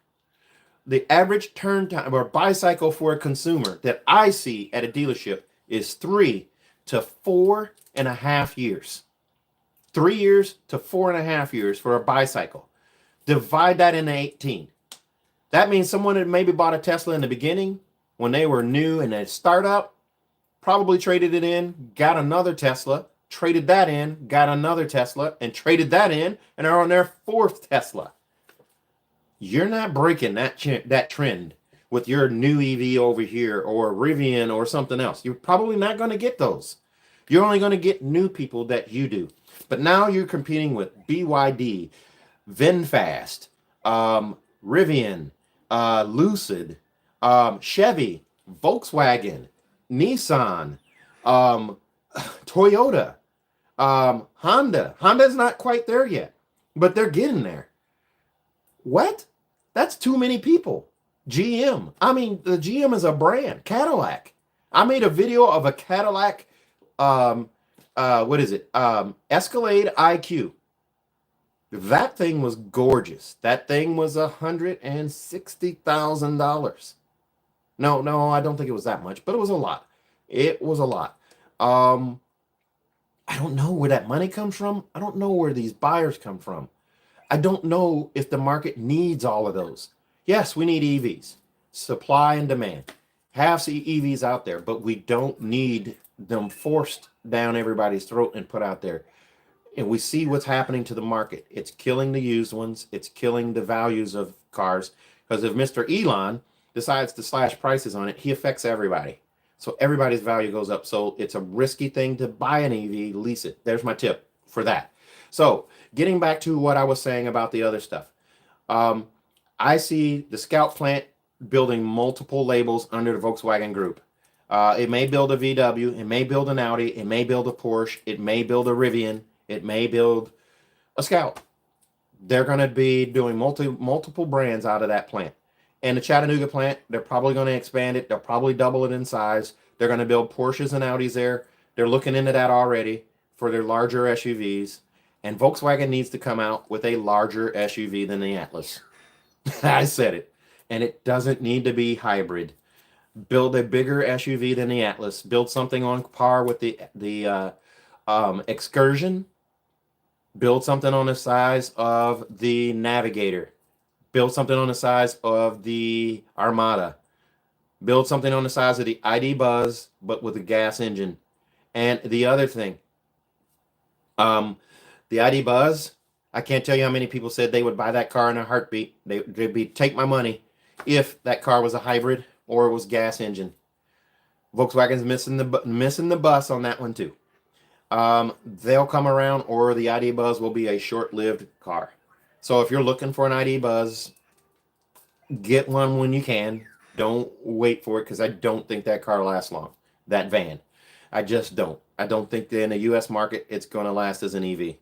the average turn time or bicycle for a consumer that I see at a dealership is 3 to 4.5 years. 3 years to 4.5 years for a bicycle. Divide that into 18. That means someone that maybe bought a Tesla in the beginning when they were new and a startup, probably traded it in, got another Tesla, traded that in, got another Tesla, and traded that in, and are on their 4th Tesla. You're not breaking that trend with your new EV over here or Rivian or something else. You're probably not going to get those. You're only going to get new people that you do. But now you're competing with BYD, VinFast, Rivian, Lucid, Chevy, Volkswagen, Nissan, Toyota, Honda. Honda's not quite there yet, but they're getting there. What? That's too many people. GM. I mean, the GM is a brand. Cadillac. I made a video of a Cadillac, what is it? Escalade IQ. That thing was gorgeous. That thing was $160,000. No, I don't think it was that much, but it was a lot. It was a lot. I don't know where that money comes from. I don't know where these buyers come from. I don't know if the market needs all of those. Yes, we need EVs, supply and demand. Have EVs out there, but we don't need them forced down everybody's throat and put out there. And we see what's happening to the market. It's killing the used ones. It's killing the values of cars. Because if Mr. Elon decides to slash prices on it, he affects everybody. So everybody's value goes up. So it's a risky thing to buy an EV, lease it. There's my tip for that. So getting back to what I was saying about the other stuff. I see the Scout plant building multiple labels under the Volkswagen group. It may build a VW. It may build an Audi. It may build a Porsche. It may build a Rivian. It may build a Scout. They're going to be doing multiple brands out of that plant. And the Chattanooga plant, they're probably going to expand it. They'll probably double it in size. They're going to build Porsches and Audis there. They're looking into that already for their larger SUVs. And Volkswagen needs to come out with a larger SUV than the Atlas. I said it. And it doesn't need to be hybrid. Build a bigger SUV than the Atlas. Build something on par with the Excursion. Build something on the size of the Navigator. Build something on the size of the Armada. Build something on the size of the ID Buzz, but with a gas engine. And the other thing, the ID Buzz, I can't tell you how many people said they would buy that car in a heartbeat. They'd be take my money if that car was a hybrid or it was gas engine. Volkswagen's missing the bus on that one too. They'll come around, or the ID Buzz will be a short-lived car. So if you're looking for an ID Buzz, get one when you can. Don't wait for it, because I don't think that car lasts long. That van. I just don't. I don't think that in the U.S. market it's going to last as an EV.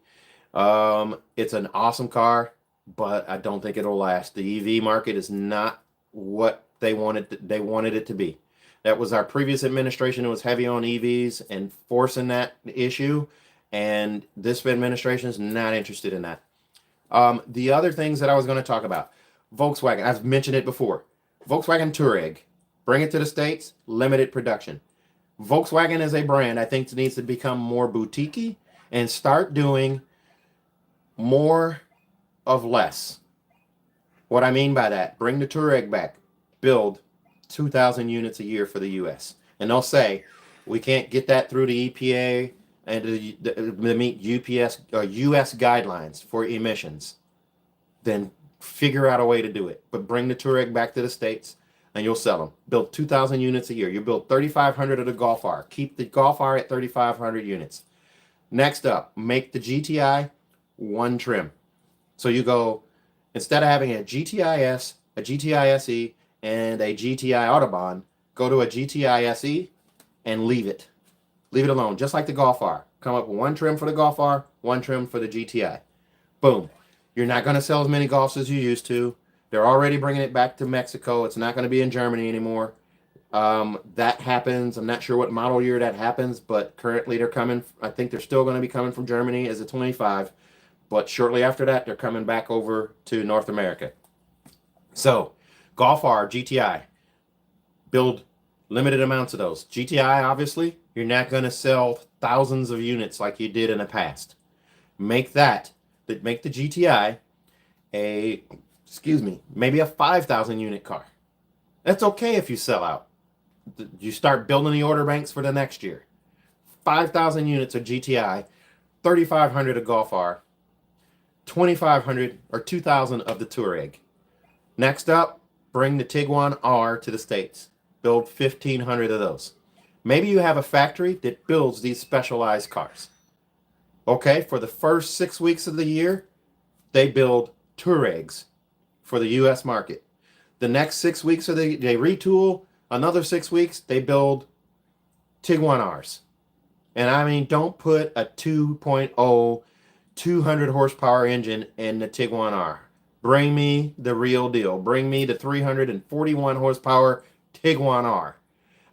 It's an awesome car, but I don't think it'll last. The EV market is not what they wanted it to be. That was our previous administration who was heavy on EVs and forcing that issue, And this administration is not interested in that. The other things that I was going to talk about, Volkswagen, I've mentioned it before. Volkswagen Touareg, bring it to the States, limited production. Volkswagen as a brand, I think, needs to become more boutique and start doing more of less. What I mean by that, bring the Touareg back, build 2,000 units a year for the U.S. And they'll say, we can't get that through the EPA and to meet U.S. guidelines for emissions. Then figure out a way to do it. But bring the Touareg back to the States and you'll sell them. Build 2,000 units a year. You build 3,500 of the Golf R. Keep the Golf R at 3,500 units. Next up, make the GTI one trim. So you go, instead of having a GTI S, a GTI SE, and a GTI Autobahn, go to a GTI SE and leave it. Leave it alone, just like the Golf R. Come up with one trim for the Golf R, one trim for the GTI. Boom. You're not going to sell as many Golfs as you used to. They're already bringing it back to Mexico. It's not going to be in Germany anymore. That happens. I'm not sure what model year that happens, but currently they're coming. I think they're still going to be coming from Germany as a 25. But shortly after that, they're coming back over to North America. So, Golf R, GTI, build limited amounts of those. GTI, obviously, you're not going to sell thousands of units like you did in the past. Make the GTI maybe a 5,000 unit car. That's okay if you sell out. You start building the order banks for the next year. 5,000 units of GTI, 3,500 of Golf R, 2,500 or 2,000 of the Touareg. Next up, bring the Tiguan R to the States. Build 1,500 of those. Maybe you have a factory that builds these specialized cars. Okay, for the first 6 weeks of the year, they build Touaregs for the U.S. market. The next 6 weeks, they retool. Another 6 weeks, they build Tiguan Rs. And I mean, don't put a 2.0 200 horsepower engine in the Tiguan R. Bring me the real deal. Bring me the 341 horsepower Tiguan R.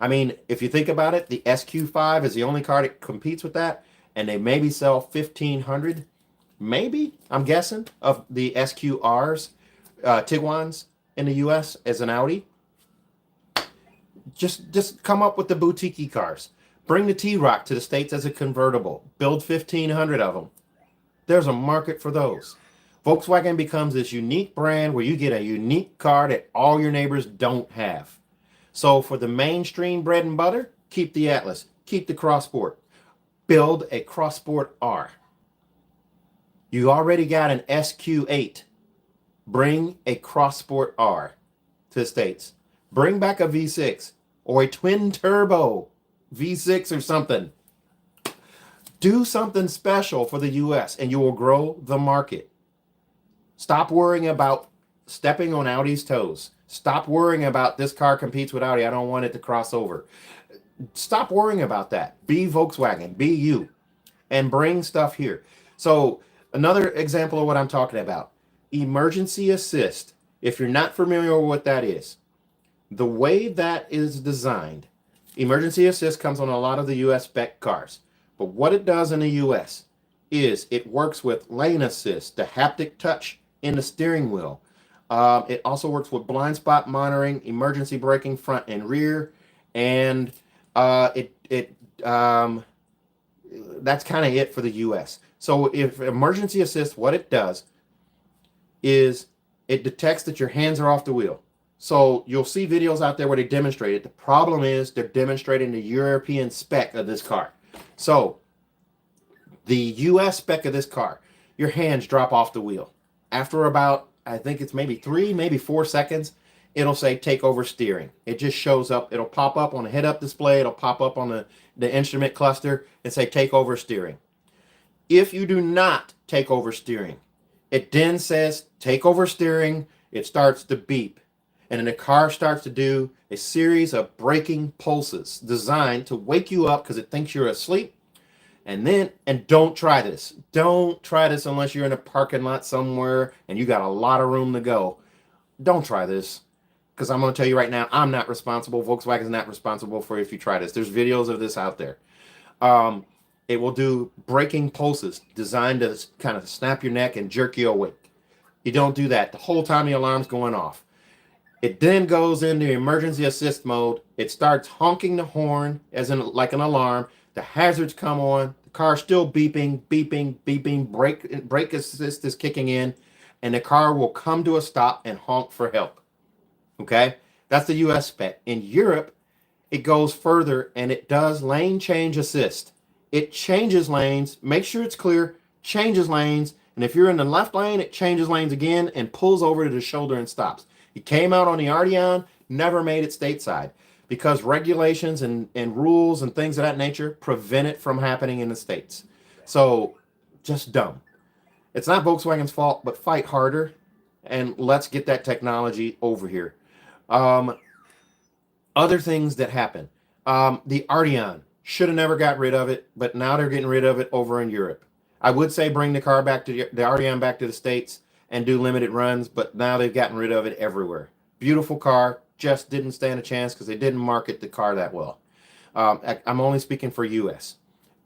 I mean, if you think about it, the SQ5 is the only car that competes with that, and they maybe sell 1,500, maybe, I'm guessing, of the SQRs, Tiguans in the U.S. as an Audi. Just come up with the boutique cars. Bring the T-Roc to the States as a convertible. Build 1,500 of them. There's a market for those. Volkswagen becomes this unique brand where you get a unique car that all your neighbors don't have. So for the mainstream bread and butter, keep the Atlas, keep the Crossport. Build a Crossport R. You already got an SQ8. Bring a Crossport R to the States. Bring back a V6 or a twin turbo V6 or something. Do something special for the U.S. and you will grow the market. Stop worrying about stepping on Audi's toes. Stop worrying about this car competes with Audi. I don't want it to cross over. Stop worrying about that. Be Volkswagen. Be you. And bring stuff here. So another example of what I'm talking about. Emergency assist. If you're not familiar with what that is, the way that is designed, emergency assist comes on a lot of the U.S. spec cars. But what it does in the U.S. is it works with lane assist, the haptic touch in the steering wheel. It also works with blind spot monitoring, emergency braking front and rear, and that's kind of it for the U.S. So if emergency assist, what it does is it detects that your hands are off the wheel. So you'll see videos out there where they demonstrate it. The problem is they're demonstrating the European spec of this car. So the U.S. spec of this car, your hands drop off the wheel. After about, I think it's maybe 3, maybe 4 seconds, it'll say take over steering. It just shows up. It'll pop up on the head-up display. It'll pop up on the instrument cluster and say take over steering. If you do not take over steering, it then says take over steering. It starts to beep. And then the car starts to do a series of braking pulses designed to wake you up because it thinks you're asleep. And don't try this. Don't try this unless you're in a parking lot somewhere and you got a lot of room to go. Don't try this. Because I'm going to tell you right now, I'm not responsible. Volkswagen is not responsible for if you try this. There's videos of this out there. It will do braking pulses designed to kind of snap your neck and jerk you awake. You don't do that the whole time the alarm's going off. It then goes into emergency assist mode. It starts honking the horn as in like an alarm. The hazards come on. The car's still beeping, beeping, beeping. Brake assist is kicking in, and the car will come to a stop and honk for help. Okay, that's the U.S. spec. In Europe, it goes further and it does lane change assist. It changes lanes, makes sure it's clear, changes lanes, and if you're in the left lane, it changes lanes again and pulls over to the shoulder and stops. It came out on the Arteon, never made it stateside because regulations and rules and things of that nature prevent it from happening in the States. So just dumb. It's not Volkswagen's fault, but fight harder and let's get that technology over here. Other things that happen. The Arteon should have never got rid of it, but now they're getting rid of it over in Europe. I would say bring the car back to the Arteon back to the States and do limited runs, but now they've gotten rid of it everywhere. Beautiful car, just didn't stand a chance because they didn't market the car that well. I'm only speaking for US.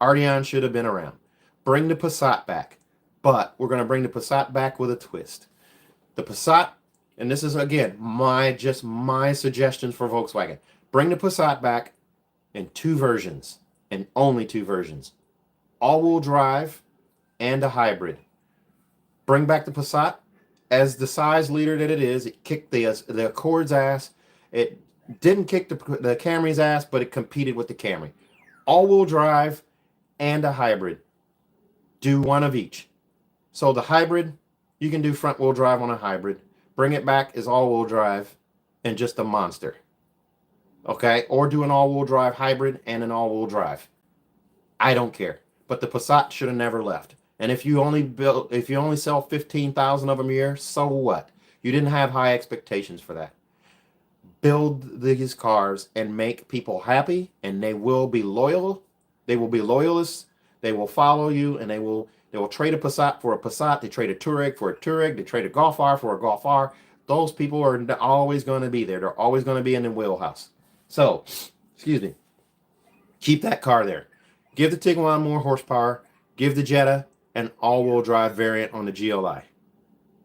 Arteon should have been around. Bring the Passat back, but we're going to bring the Passat back with a twist. The Passat, and this is again my suggestions for Volkswagen. Bring the Passat back in 2 versions and only 2 versions. All-wheel drive and a hybrid. Bring back the Passat as the size leader that it is. It kicked the Accord's ass. It didn't kick the Camry's ass, but it competed with the Camry. All-wheel drive and a hybrid. Do one of each. So the hybrid, you can do front-wheel drive on a hybrid. Bring it back as all-wheel drive and just a monster. Okay? Or do an all-wheel drive hybrid and an all-wheel drive. I don't care. But the Passat should have never left. And if you only sell 15,000 of them a year, so what? You didn't have high expectations for that. Build these cars and make people happy, and they will be loyal. They will be loyalists. They will follow you, and they will trade a Passat for a Passat. They trade a Touareg for a Touareg. They trade a Golf R for a Golf R. Those people are always going to be there. They're always going to be in the wheelhouse. So, excuse me. Keep that car there. Give the Tiguan more horsepower. Give the Jetta an all-wheel drive variant on the GLI.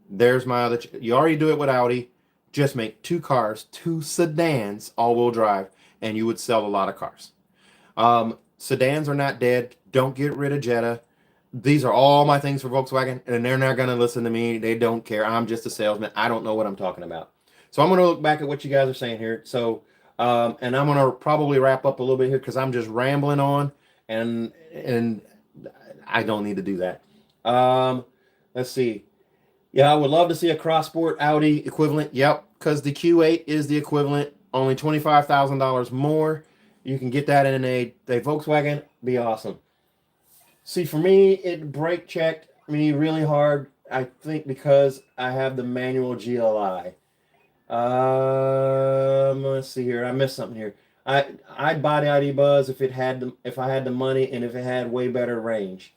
There's my other. You already do it with Audi. Just make 2 cars, 2 sedans, all-wheel drive, and you would sell a lot of cars. Sedans are not dead. Don't get rid of Jetta. These are all my things for Volkswagen, and they're not going to listen to me. They don't care. I'm just a salesman. I don't know what I'm talking about. So I'm going to look back at what you guys are saying here. So, and I'm going to probably wrap up a little bit here because I'm just rambling on, and I don't need to do that. Let's see. Yeah, I would love to see a cross-sport Audi equivalent. Yep, because the Q8 is the equivalent. Only $25,000 more. You can get that in a Volkswagen. Be awesome. See, for me, it brake checked me really hard. I think because I have the manual GLI. Let's see here. I missed something here. I'd buy the ID Buzz if I had the money and if it had way better range.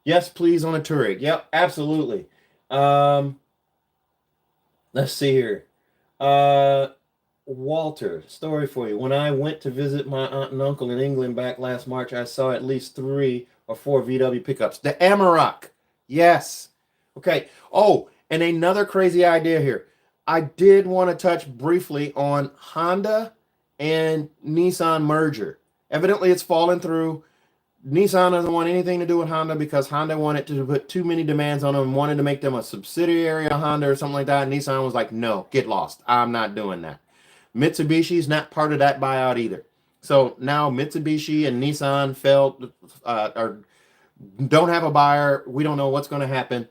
Yes, please on a Touareg. Yep, absolutely. Let's see here. Walter, story for you. When I went to visit my aunt and uncle in England back last March, I saw at least 3 or 4 VW pickups. The Amarok. Yes. Okay. Oh, and another crazy idea here. I did want to touch briefly on Honda and Nissan merger. Evidently, it's fallen through. Nissan doesn't want anything to do with Honda because Honda wanted to put too many demands on them and wanted to make them a subsidiary of Honda or something like that. And Nissan was like, no, get lost. I'm not doing that. Mitsubishi's not part of that buyout either. So now Mitsubishi and Nissan failed or don't have a buyer. We don't know what's going to happen.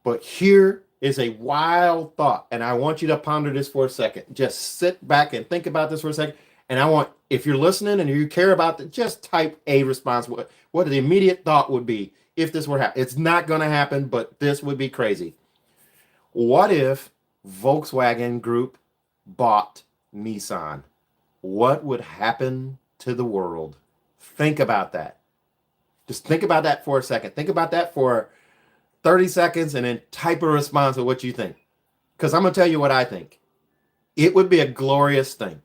But here is a wild thought, and I want you to ponder this for a second. Just sit back and think about this for a second. And I want, if you're listening and you care about it, just type a response. What the immediate thought would be if this were happening. It's not going to happen, but this would be crazy. What if Volkswagen Group bought Nissan? What would happen to the world? Think about that. Just think about that for a second. Think about that for 30 seconds and then type a response of what you think. Because I'm going to tell you what I think. It would be a glorious thing.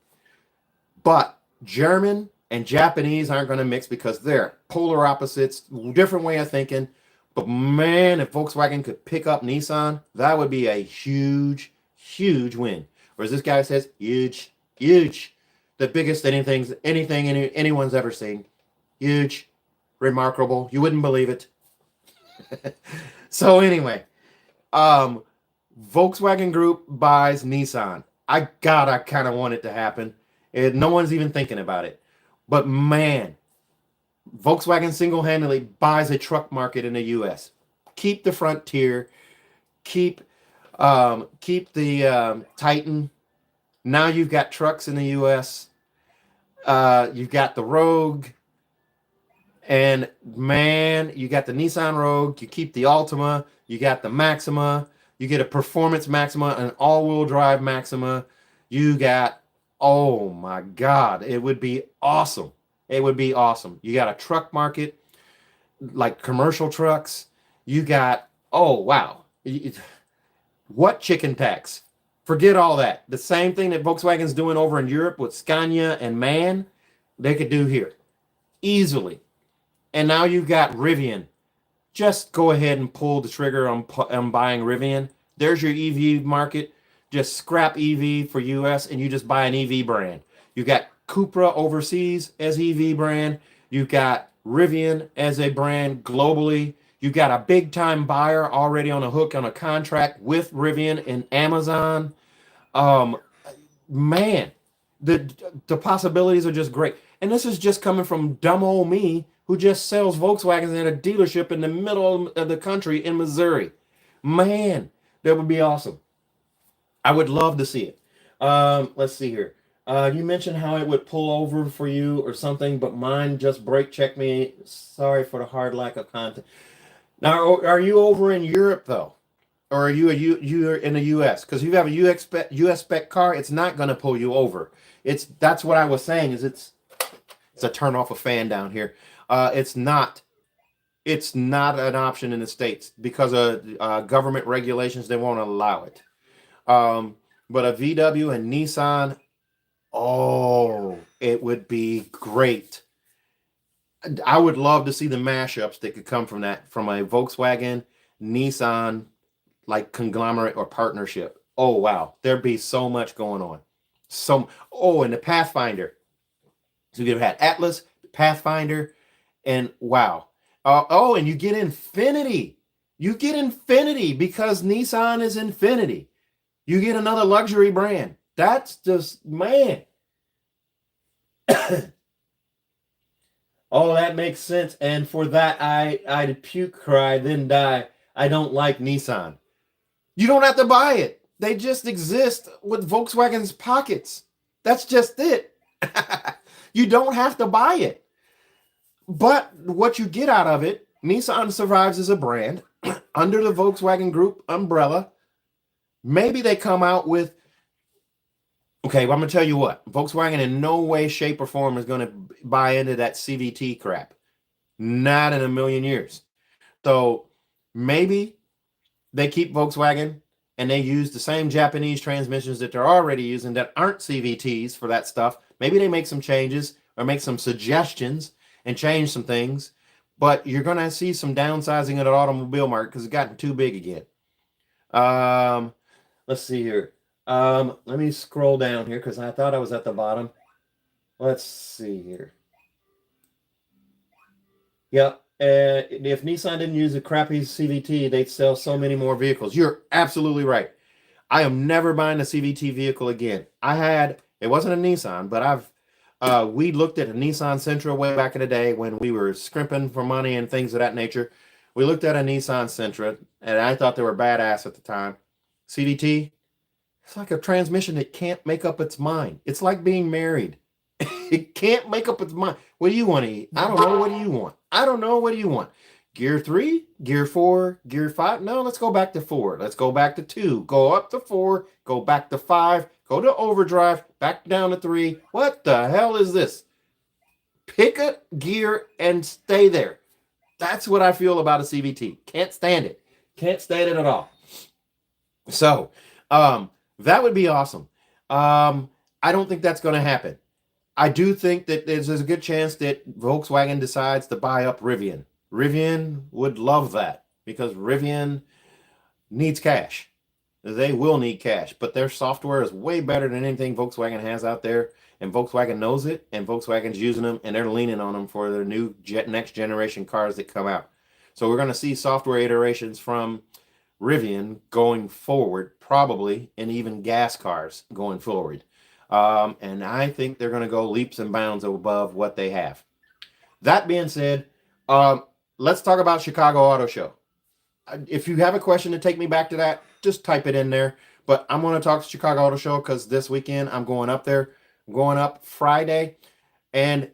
But German and Japanese aren't going to mix because they're polar opposites, different way of thinking. But man, if Volkswagen could pick up Nissan, that would be a huge, huge win. Whereas this guy says, huge, huge, the biggest anything anyone's ever seen. Huge, remarkable. You wouldn't believe it. So anyway, Volkswagen Group buys Nissan. I kind of want it to happen. No one's even thinking about it. But man, Volkswagen single-handedly buys a truck market in the U.S. Keep the Frontier, keep the Titan. Now you've got trucks in the U.S. You've got the Rogue, and man, you got the Nissan Rogue. You keep the Altima. You got the Maxima. You get a performance Maxima, an all-wheel drive Maxima. You got, oh my God, it would be awesome. It would be awesome. You got a truck market, like commercial trucks. You got, oh, wow. What chicken tax? Forget all that. The same thing that Volkswagen's doing over in Europe with Scania and MAN, they could do here easily. And now you've got Rivian. Just go ahead and pull the trigger on buying Rivian. There's your EV market. Just scrap EV for US and you just buy an EV brand. You got Cupra overseas as EV brand. You've got Rivian as a brand globally. You've got a big time buyer already on a hook on a contract with Rivian and Amazon. Man, the possibilities are just great. And this is just coming from dumb old me who just sells Volkswagens in a dealership in the middle of the country in Missouri. Man, that would be awesome. I would love to see it. Let's see here. You mentioned how it would pull over for you or something, but mine just brake checked me. Sorry for the hard lack of content. Now, are you over in Europe though, or are you're in the U.S.? Because if you have a U.S. spec car, it's not going to pull you over. That's what I was saying. It's a turn off a fan down here. It's not an option in the States because of government regulations. They won't allow it. But a VW and Nissan, oh, it would be great. I would love to see the mashups that could come from that, from a Volkswagen, Nissan, like conglomerate or partnership. Oh, wow. There'd be so much going on. And the Pathfinder. So you could have had Atlas, Pathfinder, and wow. And you get Infiniti. You get Infiniti because Nissan is Infiniti. You get another luxury brand. That's just, man. Oh, that makes sense. And for that, I'd puke, cry, then die. I don't like Nissan. You don't have to buy it. They just exist with Volkswagen's pockets. That's just it. You don't have to buy it. But what you get out of it, Nissan survives as a brand under the Volkswagen Group umbrella. Maybe they come out with, okay, well, I'm going to tell you what. Volkswagen in no way, shape, or form is going to buy into that CVT crap. Not in a million years. So maybe they keep Volkswagen and they use the same Japanese transmissions that they're already using that aren't CVTs for that stuff. Maybe they make some changes or make some suggestions and change some things. But you're going to see some downsizing of the automobile market because it's gotten too big again. Let's see here. Let me scroll down here because I thought I was at the bottom. Let's see here. Yep. If Nissan didn't use a crappy CVT, they'd sell so many more vehicles. You're absolutely right. I am never buying a CVT vehicle again. It wasn't a Nissan, but we looked at a Nissan Sentra way back in the day when we were scrimping for money and things of that nature. We looked at a Nissan Sentra, and I thought they were badass at the time. CVT, it's like a transmission that can't make up its mind. It's like being married. It can't make up its mind. What do you want to eat? I don't know. What do you want? I don't know. What do you want? Gear 3, Gear 4, Gear 5? No, let's go back to 4. Let's go back to 2. Go up to 4. Go back to 5. Go to overdrive. Back down to 3. What the hell is this? Pick a gear and stay there. That's what I feel about a CVT. Can't stand it. Can't stand it at all. So, that would be awesome. I don't think that's going to happen. I do think that there's a good chance that Volkswagen decides to buy up Rivian. Rivian would love that because Rivian needs cash. They will need cash, but their software is way better than anything Volkswagen has out there, and Volkswagen knows it, and Volkswagen's using them, and they're leaning on them for their new next generation cars that come out. So we're going to see software iterations from Rivian going forward, probably, and even gas cars going forward. And I think they're going to go leaps and bounds above what they have. That being said, let's talk about Chicago Auto Show. If you have a question to take me back to that, just type it in there. But I'm going to talk to Chicago Auto Show because this weekend I'm going up there. I'm going up Friday. And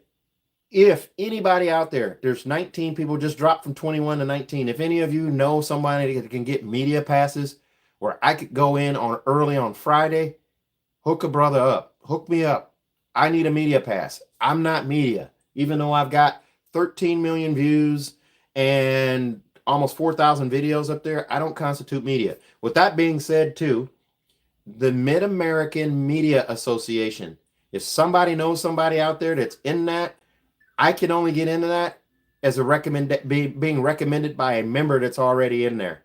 if anybody out there, there's 19 people, just dropped from 21 to 19. If any of you know somebody that can get media passes where I could go in on early on Friday, hook a brother up. Hook me up. I need a media pass. I'm not media. Even though I've got 13 million views and almost 4,000 videos up there, I don't constitute media. With that being said, too, the Mid-American Media Association, if somebody knows somebody out there that's in that, I can only get into that as a being recommended by a member that's already in there.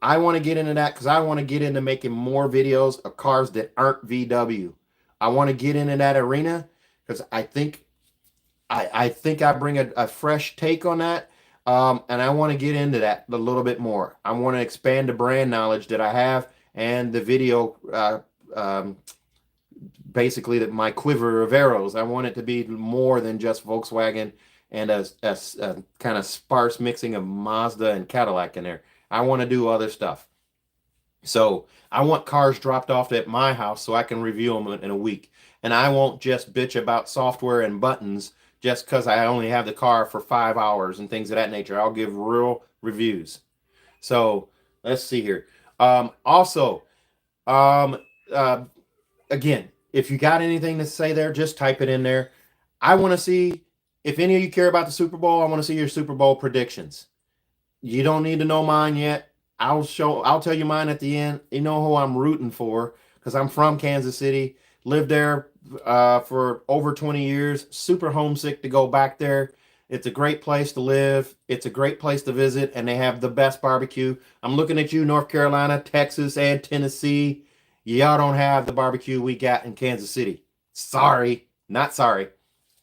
I want to get into that because I want to get into making more videos of cars that aren't VW. I want to get into that arena because I think I bring a fresh take on that. And I want to get into that a little bit more. I want to expand the brand knowledge that I have and the video, basically that my quiver of arrows. I want it to be more than just Volkswagen and a kind of sparse mixing of Mazda and Cadillac in there. I want to do other stuff. So I want cars dropped off at my house so I can review them in a week. And I won't just bitch about software and buttons just because I only have the car for 5 hours and things of that nature. I'll give real reviews. So let's see here. Again, if you got anything to say there, just type it in there. I want to see, if any of you care about the Super Bowl, I want to see your Super Bowl predictions. You don't need to know mine yet. I'll tell you mine at the end. You know who I'm rooting for because I'm from Kansas City, lived there for over 20 years, super homesick to go back there. It's a great place to live. It's a great place to visit, and they have the best barbecue. I'm looking at you, North Carolina, Texas, and Tennessee. Y'all don't have the barbecue we got in Kansas City. Sorry, not sorry.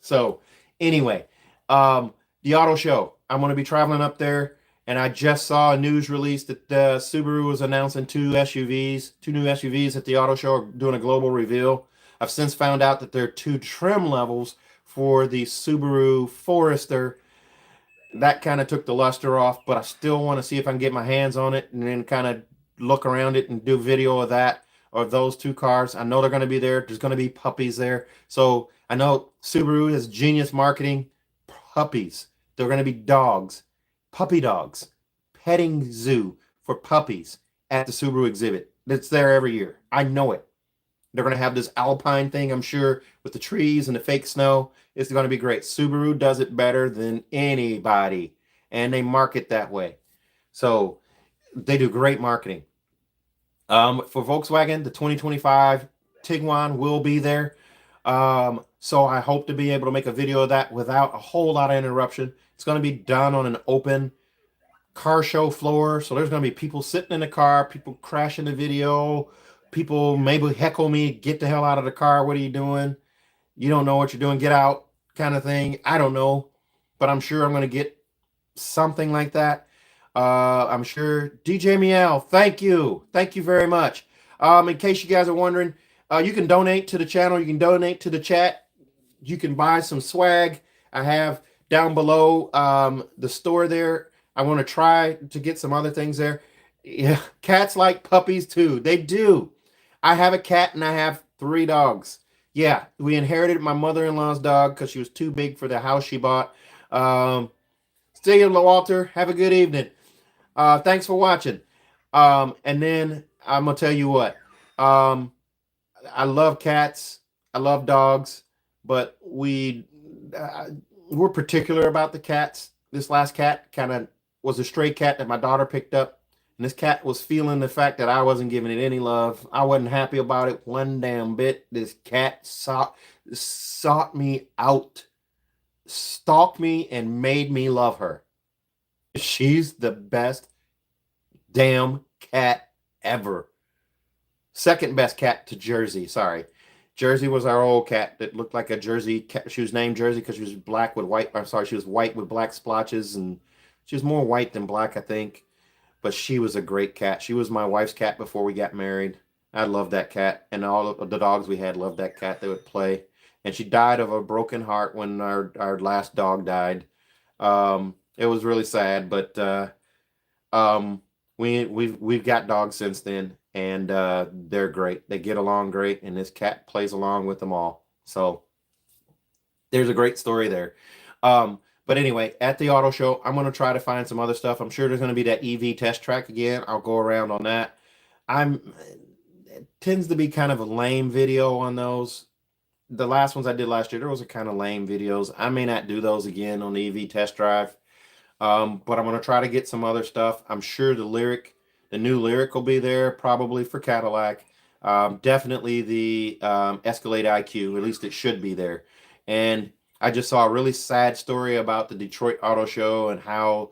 So anyway, the auto show. I'm going to be traveling up there, and I just saw a news release that Subaru was announcing two new SUVs at the auto show, doing a global reveal. I've since found out that there are two trim levels for the Subaru Forester. That kind of took the luster off, but I still want to see if I can get my hands on it and then kind of look around it and do video of that, or those two cars. I know they're going to be there. There's going to be puppies there. So I know Subaru has genius marketing. Puppies. They're going to be dogs. Puppy dogs. Petting zoo for puppies at the Subaru exhibit. It's there every year. I know it. They're going to have this alpine thing, I'm sure, with the trees and the fake snow. It's going to be great. Subaru does it better than anybody, and they market that way. So they do great marketing. For Volkswagen, the 2025 Tiguan will be there. So I hope to be able to make a video of that without a whole lot of interruption. It's going to be done on an open car show floor. So there's going to be people sitting in the car, people crashing the video, people maybe heckle me, get the hell out of the car. What are you doing? You don't know what you're doing. Get out, kind of thing. I don't know, but I'm sure I'm going to get something like that. I'm sure. DJ Miel, thank you. Thank you very much. In case you guys are wondering, you can donate to the channel. You can donate to the chat. You can buy some swag. I have down below the store there. I want to try to get some other things there. Yeah, cats like puppies too. They do. I have a cat and I have 3 dogs. Yeah, we inherited my mother-in-law's dog because she was too big for the house she bought. See you, Walter. Have a good evening. Thanks for watching. And then I'm going to tell you what. I love cats. I love dogs. But we're particular about the cats. This last cat kind of was a stray cat that my daughter picked up. And this cat was feeling the fact that I wasn't giving it any love. I wasn't happy about it one damn bit. This cat sought me out, stalked me, and made me love her. She's the best damn cat ever. Second best cat to Jersey. Sorry. Jersey was our old cat that looked like a Jersey cat. She was named Jersey because she was black with white. I'm sorry, she was white with black splotches, and she was more white than black, I think. But she was a great cat. She was my wife's cat before we got married. I loved that cat, and all of the dogs we had loved that cat. They would play. And she died of a broken heart when our last dog died. It was really sad, but we've got dogs since then, and they're great. They get along great, and this cat plays along with them all. So there's a great story there. But anyway, at the auto show, I'm going to try to find some other stuff. I'm sure there's going to be that EV test track again. I'll go around on that. It tends to be kind of a lame video on those. The last ones I did last year, there was a kind of lame videos. I may not do those again on the EV test drive. But I'm going to try to get some other stuff. I'm sure the new Lyric will be there, probably for Cadillac. Definitely the Escalade IQ, at least it should be there. And I just saw a really sad story about the Detroit Auto Show and how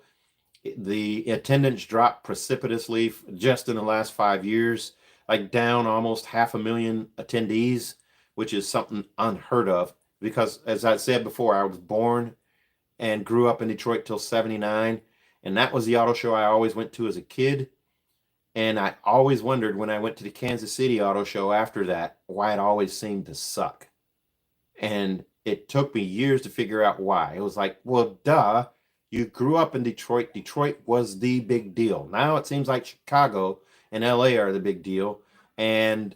the attendance dropped precipitously just in the last 5 years, like down almost 500,000 attendees, which is something unheard of. Because as I said before, I was born and grew up in Detroit till 79. And that was the auto show I always went to as a kid. And I always wondered when I went to the Kansas City Auto Show after that, why it always seemed to suck. And it took me years to figure out why. It was like, well, duh, you grew up in Detroit. Detroit was the big deal. Now it seems like Chicago and LA are the big deal. And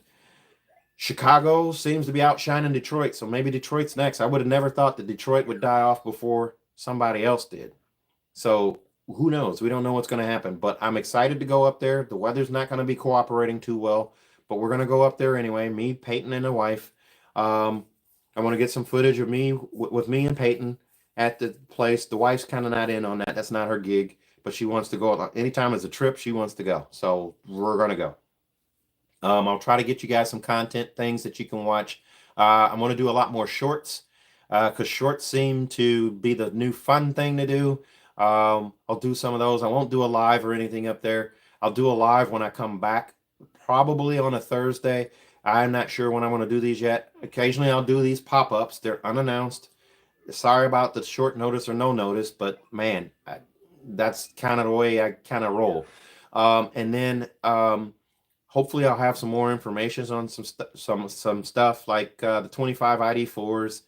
Chicago seems to be outshining Detroit. So maybe Detroit's next. I would have never thought that Detroit would die off before somebody else did. So who knows? We don't know what's going to happen. But I'm excited to go up there. The weather's not going to be cooperating too well. But we're going to go up there anyway. Me, Peyton, and the wife. I want to get some footage of me with me and Peyton at the place. The wife's kind of not in on that. That's not her gig, but she wants to go. Anytime it's a trip, she wants to go. So we're going to go. I'll try to get you guys some content, things that you can watch. I'm going to do a lot more shorts because shorts seem to be the new fun thing to do. I'll do some of those. I won't do a live or anything up there. I'll do a live when I come back, probably on a Thursday. I'm not sure when I want to do these yet. Occasionally I'll do these pop-ups. They're unannounced. Sorry about the short notice or no notice, but man, that's kind of the way I kind of roll. And then hopefully I'll have some more information on some stuff like the 25 ID4s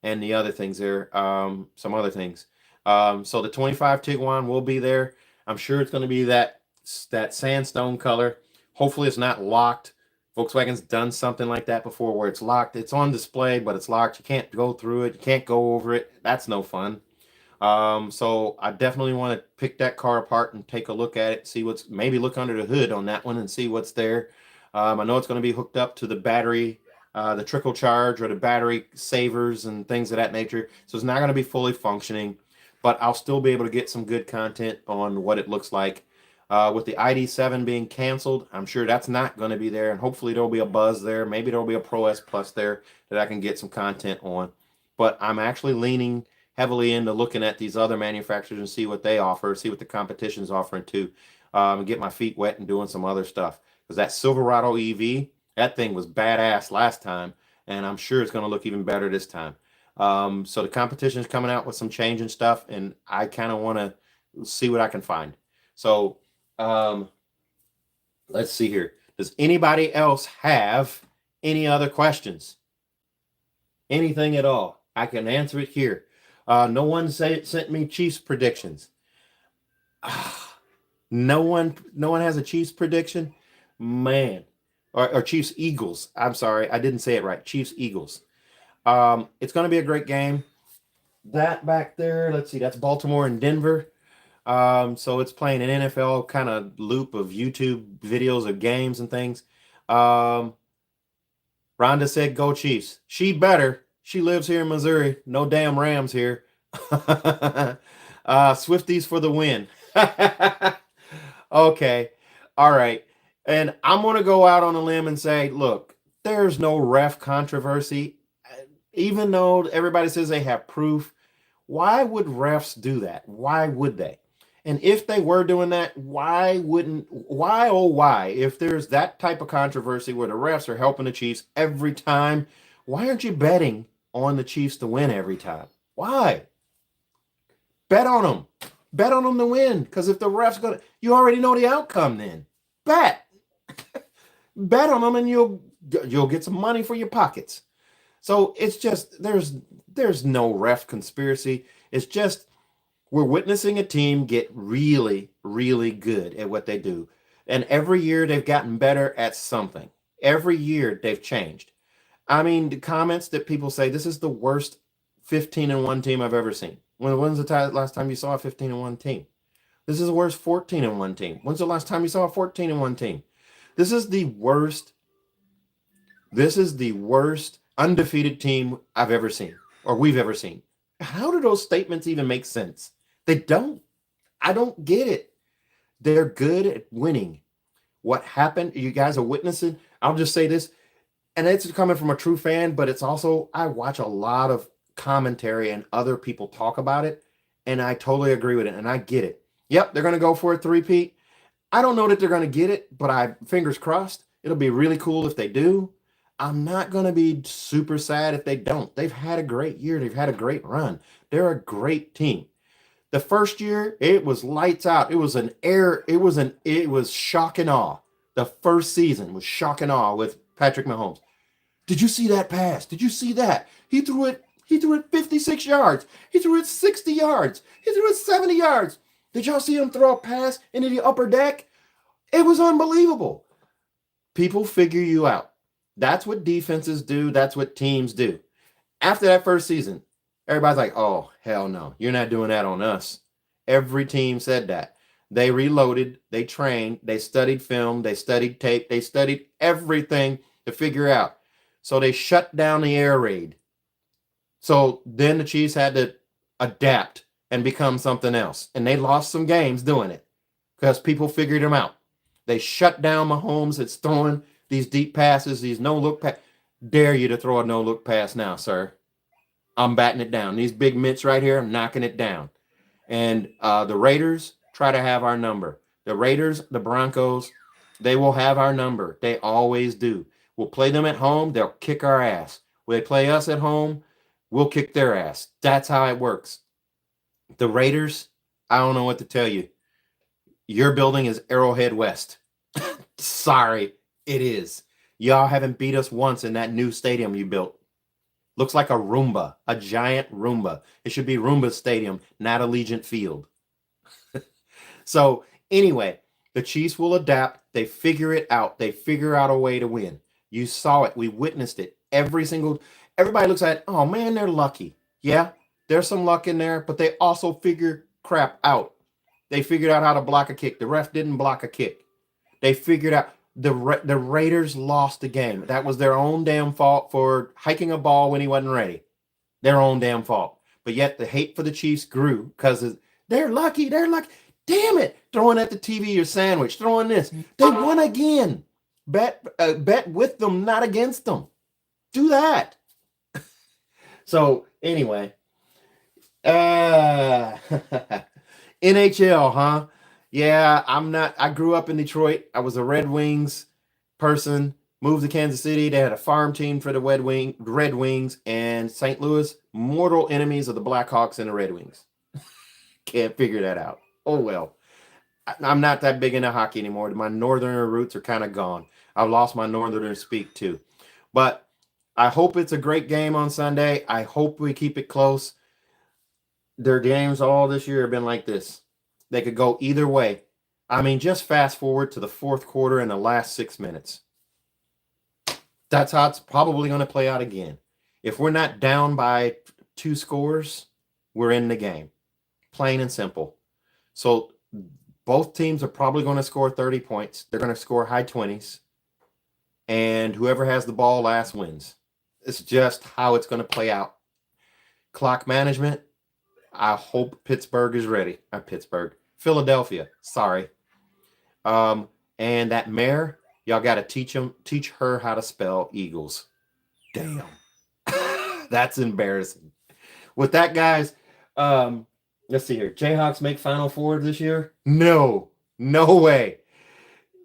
and the other things there. Some other things. So the 25 Tiguan will be there. I'm sure it's going to be that sandstone color. Hopefully it's not locked. Volkswagen's done something like that before where it's locked. It's on display, but it's locked. You can't go through it. You can't go over it. That's no fun. So I definitely want to pick that car apart and take a look at it, see maybe look under the hood on that one and see what's there. I know it's going to be hooked up to the battery, the trickle charge or the battery savers and things of that nature. So it's not going to be fully functioning, but I'll still be able to get some good content on what it looks like. With the ID7 being canceled, I'm sure that's not going to be there, and hopefully there'll be a Buzz there. Maybe there'll be a Pro S Plus there that I can get some content on. But I'm actually leaning heavily into looking at these other manufacturers and see what they offer, see what the competition's offering too, and get my feet wet and doing some other stuff. Because that Silverado EV, that thing was badass last time, and I'm sure it's going to look even better this time. So the competition is coming out with some change and stuff, and I kind of want to see what I can find. So let's see here. Does anybody else have any other questions? Anything at all? I can answer it here. No one sent me Chiefs predictions. No one has a Chiefs prediction, man. Or Chiefs Eagles. I'm sorry, I didn't say it right. Chiefs Eagles. It's going to be a great game. That back there, let's see, that's Baltimore and Denver. So it's playing an NFL kind of loop of YouTube videos of games and things. Rhonda said, go Chiefs. She better. She lives here in Missouri. No damn Rams here. Swifties for the win. Okay. All right. And I'm going to go out on a limb and say, look, there's no ref controversy. Even though everybody says they have proof, why would refs do that? Why would they? And if they were doing that, why, if there's that type of controversy where the refs are helping the Chiefs every time, why aren't you betting on the Chiefs to win every time? Why? Bet on them. Bet on them to win. Because if the refs you already know the outcome then. Bet. Bet on them and you'll get some money for your pockets. So it's just there's no ref conspiracy. It's just we're witnessing a team get really, really good at what they do. And every year they've gotten better at something. Every year they've changed. I mean, the comments that people say this is the worst 15-1 team I've ever seen. When's the last time you saw a 15-1 team? This is the worst 14-1 team. When's the last time you saw a 14-1 team? This is the worst undefeated team I've ever seen, or we've ever seen. How do those statements even make sense? They don't. I don't get it. They're good at winning. What happened? You guys are witnessing. I'll just say this, and it's coming from a true fan, but it's also, I watch a lot of commentary and other people talk about it, and I totally agree with it, and I get it. Yep, they're going to go for a three-peat. I don't know that they're going to get it, but fingers crossed. It'll be really cool if they do. I'm not going to be super sad if they don't. They've had a great year. They've had a great run. They're a great team. The first year, it was lights out. It was shock and awe. The first season was shock and awe with Patrick Mahomes. Did you see that pass? Did you see that? He threw it 56 yards. He threw it 60 yards. He threw it 70 yards. Did y'all see him throw a pass into the upper deck? It was unbelievable. People figure you out. That's what defenses do. That's what teams do. After that first season, everybody's like, oh, hell no. You're not doing that on us. Every team said that. They reloaded. They trained. They studied film. They studied tape. They studied everything to figure out. So they shut down the air raid. So then the Chiefs had to adapt and become something else. And they lost some games doing it because people figured them out. They shut down Mahomes. It's throwing these deep passes, these no-look passes. Dare you to throw a no-look pass now, sir. I'm batting it down. These big mitts right here, I'm knocking it down. And the Raiders try to have our number. The Raiders, the Broncos, they will have our number. They always do. We'll play them at home. They'll kick our ass. When they play us at home, we'll kick their ass. That's how it works. The Raiders, I don't know what to tell you. Your building is Arrowhead West. Sorry, it is. Y'all haven't beat us once in that new stadium you built. Looks like a Roomba, a giant Roomba. It should be Roomba Stadium, not Allegiant Field. So anyway, the Chiefs will adapt. They figure it out. They figure out a way to win. You saw it. We witnessed it. Everybody looks at it, oh man, they're lucky. Yeah, there's some luck in there, but they also figure crap out. They figured out how to block a kick. The ref didn't block a kick. They figured out the Raiders lost the game. That was their own damn fault for hiking a ball when he wasn't ready. Their own damn fault. But yet the hate for the Chiefs grew because they're lucky. They're lucky. Damn it. Throwing at the TV your sandwich. Throwing this. They won again. Bet with them, not against them. Do that. So anyway. NHL, huh? Yeah, I grew up in Detroit. I was a Red Wings person, moved to Kansas City. They had a farm team for the Red Wings, and St. Louis, mortal enemies of the Blackhawks and the Red Wings. Can't figure that out. Oh, well. I'm not that big into hockey anymore. My northerner roots are kind of gone. I've lost my northerner speak too. But I hope it's a great game on Sunday. I hope we keep it close. Their games all this year have been like this. They could go either way. I mean, just fast forward to the fourth quarter and the last 6 minutes. That's how it's probably going to play out again. If we're not down by 2 scores, we're in the game. Plain and simple. So both teams are probably going to score 30 points. They're going to score high 20s. And whoever has the ball last wins. It's just how it's going to play out. Clock management. I hope Pittsburgh is ready. Not Pittsburgh. Philadelphia. Sorry. And that mare, y'all got to teach her how to spell Eagles. Damn. That's embarrassing. With that, guys, let's see here. Jayhawks make Final Four this year? No way.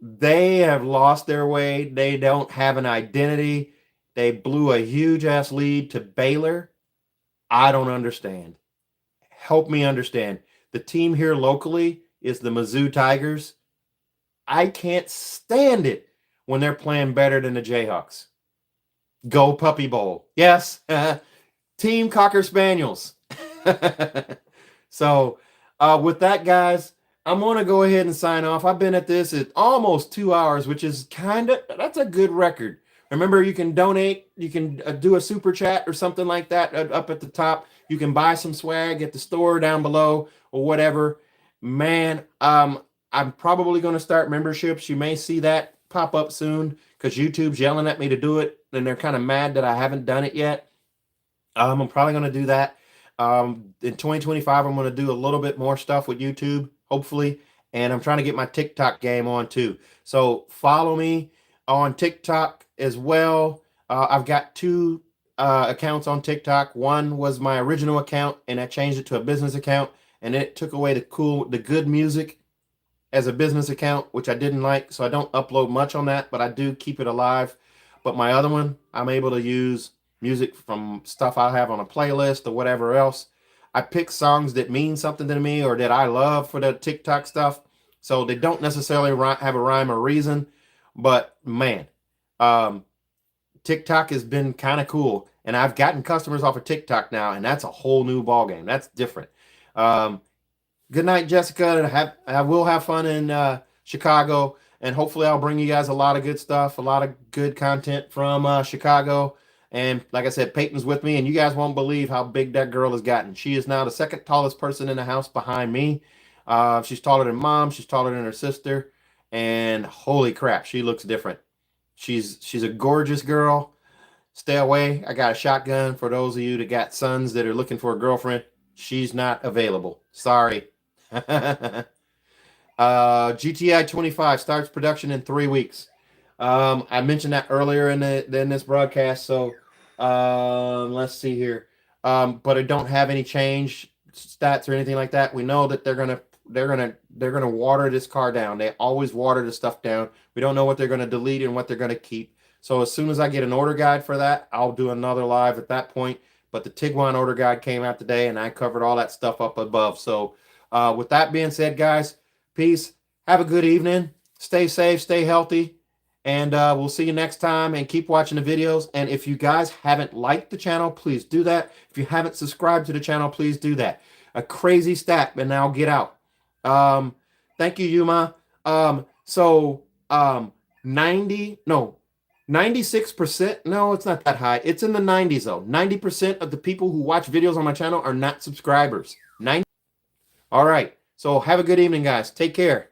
They have lost their way. They don't have an identity. They blew a huge ass lead to Baylor. I don't understand. Help me understand. The team here locally is the Mizzou Tigers. I can't stand it when they're playing better than the Jayhawks. Go Puppy Bowl. Yes. Team Cocker Spaniels. So with that, guys, I'm going to go ahead and sign off. I've been at this at almost 2 hours, which is that's a good record. Remember, you can donate. You can do a super chat or something like that up at the top. You can buy some swag at the store down below or whatever. Man, I'm probably going to start memberships. You may see that pop up soon because YouTube's yelling at me to do it, and they're kind of mad that I haven't done it yet. I'm probably going to do that. In 2025, I'm going to do a little bit more stuff with YouTube, hopefully, and I'm trying to get my TikTok game on too. So follow me on TikTok as well. I've got 2 accounts on TikTok. One was my original account, and I changed it to a business account, and it took away the good music as a business account, which I didn't like, so I don't upload much on that, but I do keep it alive. But my other one, I'm able to use music from stuff I have on a playlist or whatever else. I pick songs that mean something to me or that I love for the TikTok stuff, so they don't necessarily have a rhyme or reason. But man, TikTok has been kind of cool, and I've gotten customers off of TikTok now, and that's a whole new ball game. That's different. Good night, Jessica. I will have fun in Chicago, and hopefully I'll bring you guys a lot of good stuff, a lot of good content from Chicago. And like I said, Peyton's with me, and you guys won't believe how big that girl has gotten. She is now the second tallest person in the house behind me. She's taller than Mom. She's taller than her sister. And holy crap, she looks different. She's a gorgeous girl. Stay away. I got a shotgun for those of you that got sons that are looking for a girlfriend. She's not available. Sorry. GTI 25 starts production in 3 weeks. I mentioned that earlier in this broadcast, so let's see here. But I don't have any change stats or anything like that. We know that they're gonna water this car down. They always water the stuff down. We don't know what they're gonna delete and what they're gonna keep. So as soon as I get an order guide for that, I'll do another live at that point. But the Tiguan order guide came out today, and I covered all that stuff up above. So with that being said, guys, peace. Have a good evening. Stay safe. Stay healthy. And we'll see you next time, and keep watching the videos. And if you guys haven't liked the channel, please do that. If you haven't subscribed to the channel, please do that. A crazy stat, and now get out. Thank you, Yuma. 96%. No, it's not that high. It's in the 90s, though. 90% of the people who watch videos on my channel are not subscribers. 90. All right. So have a good evening, guys. Take care.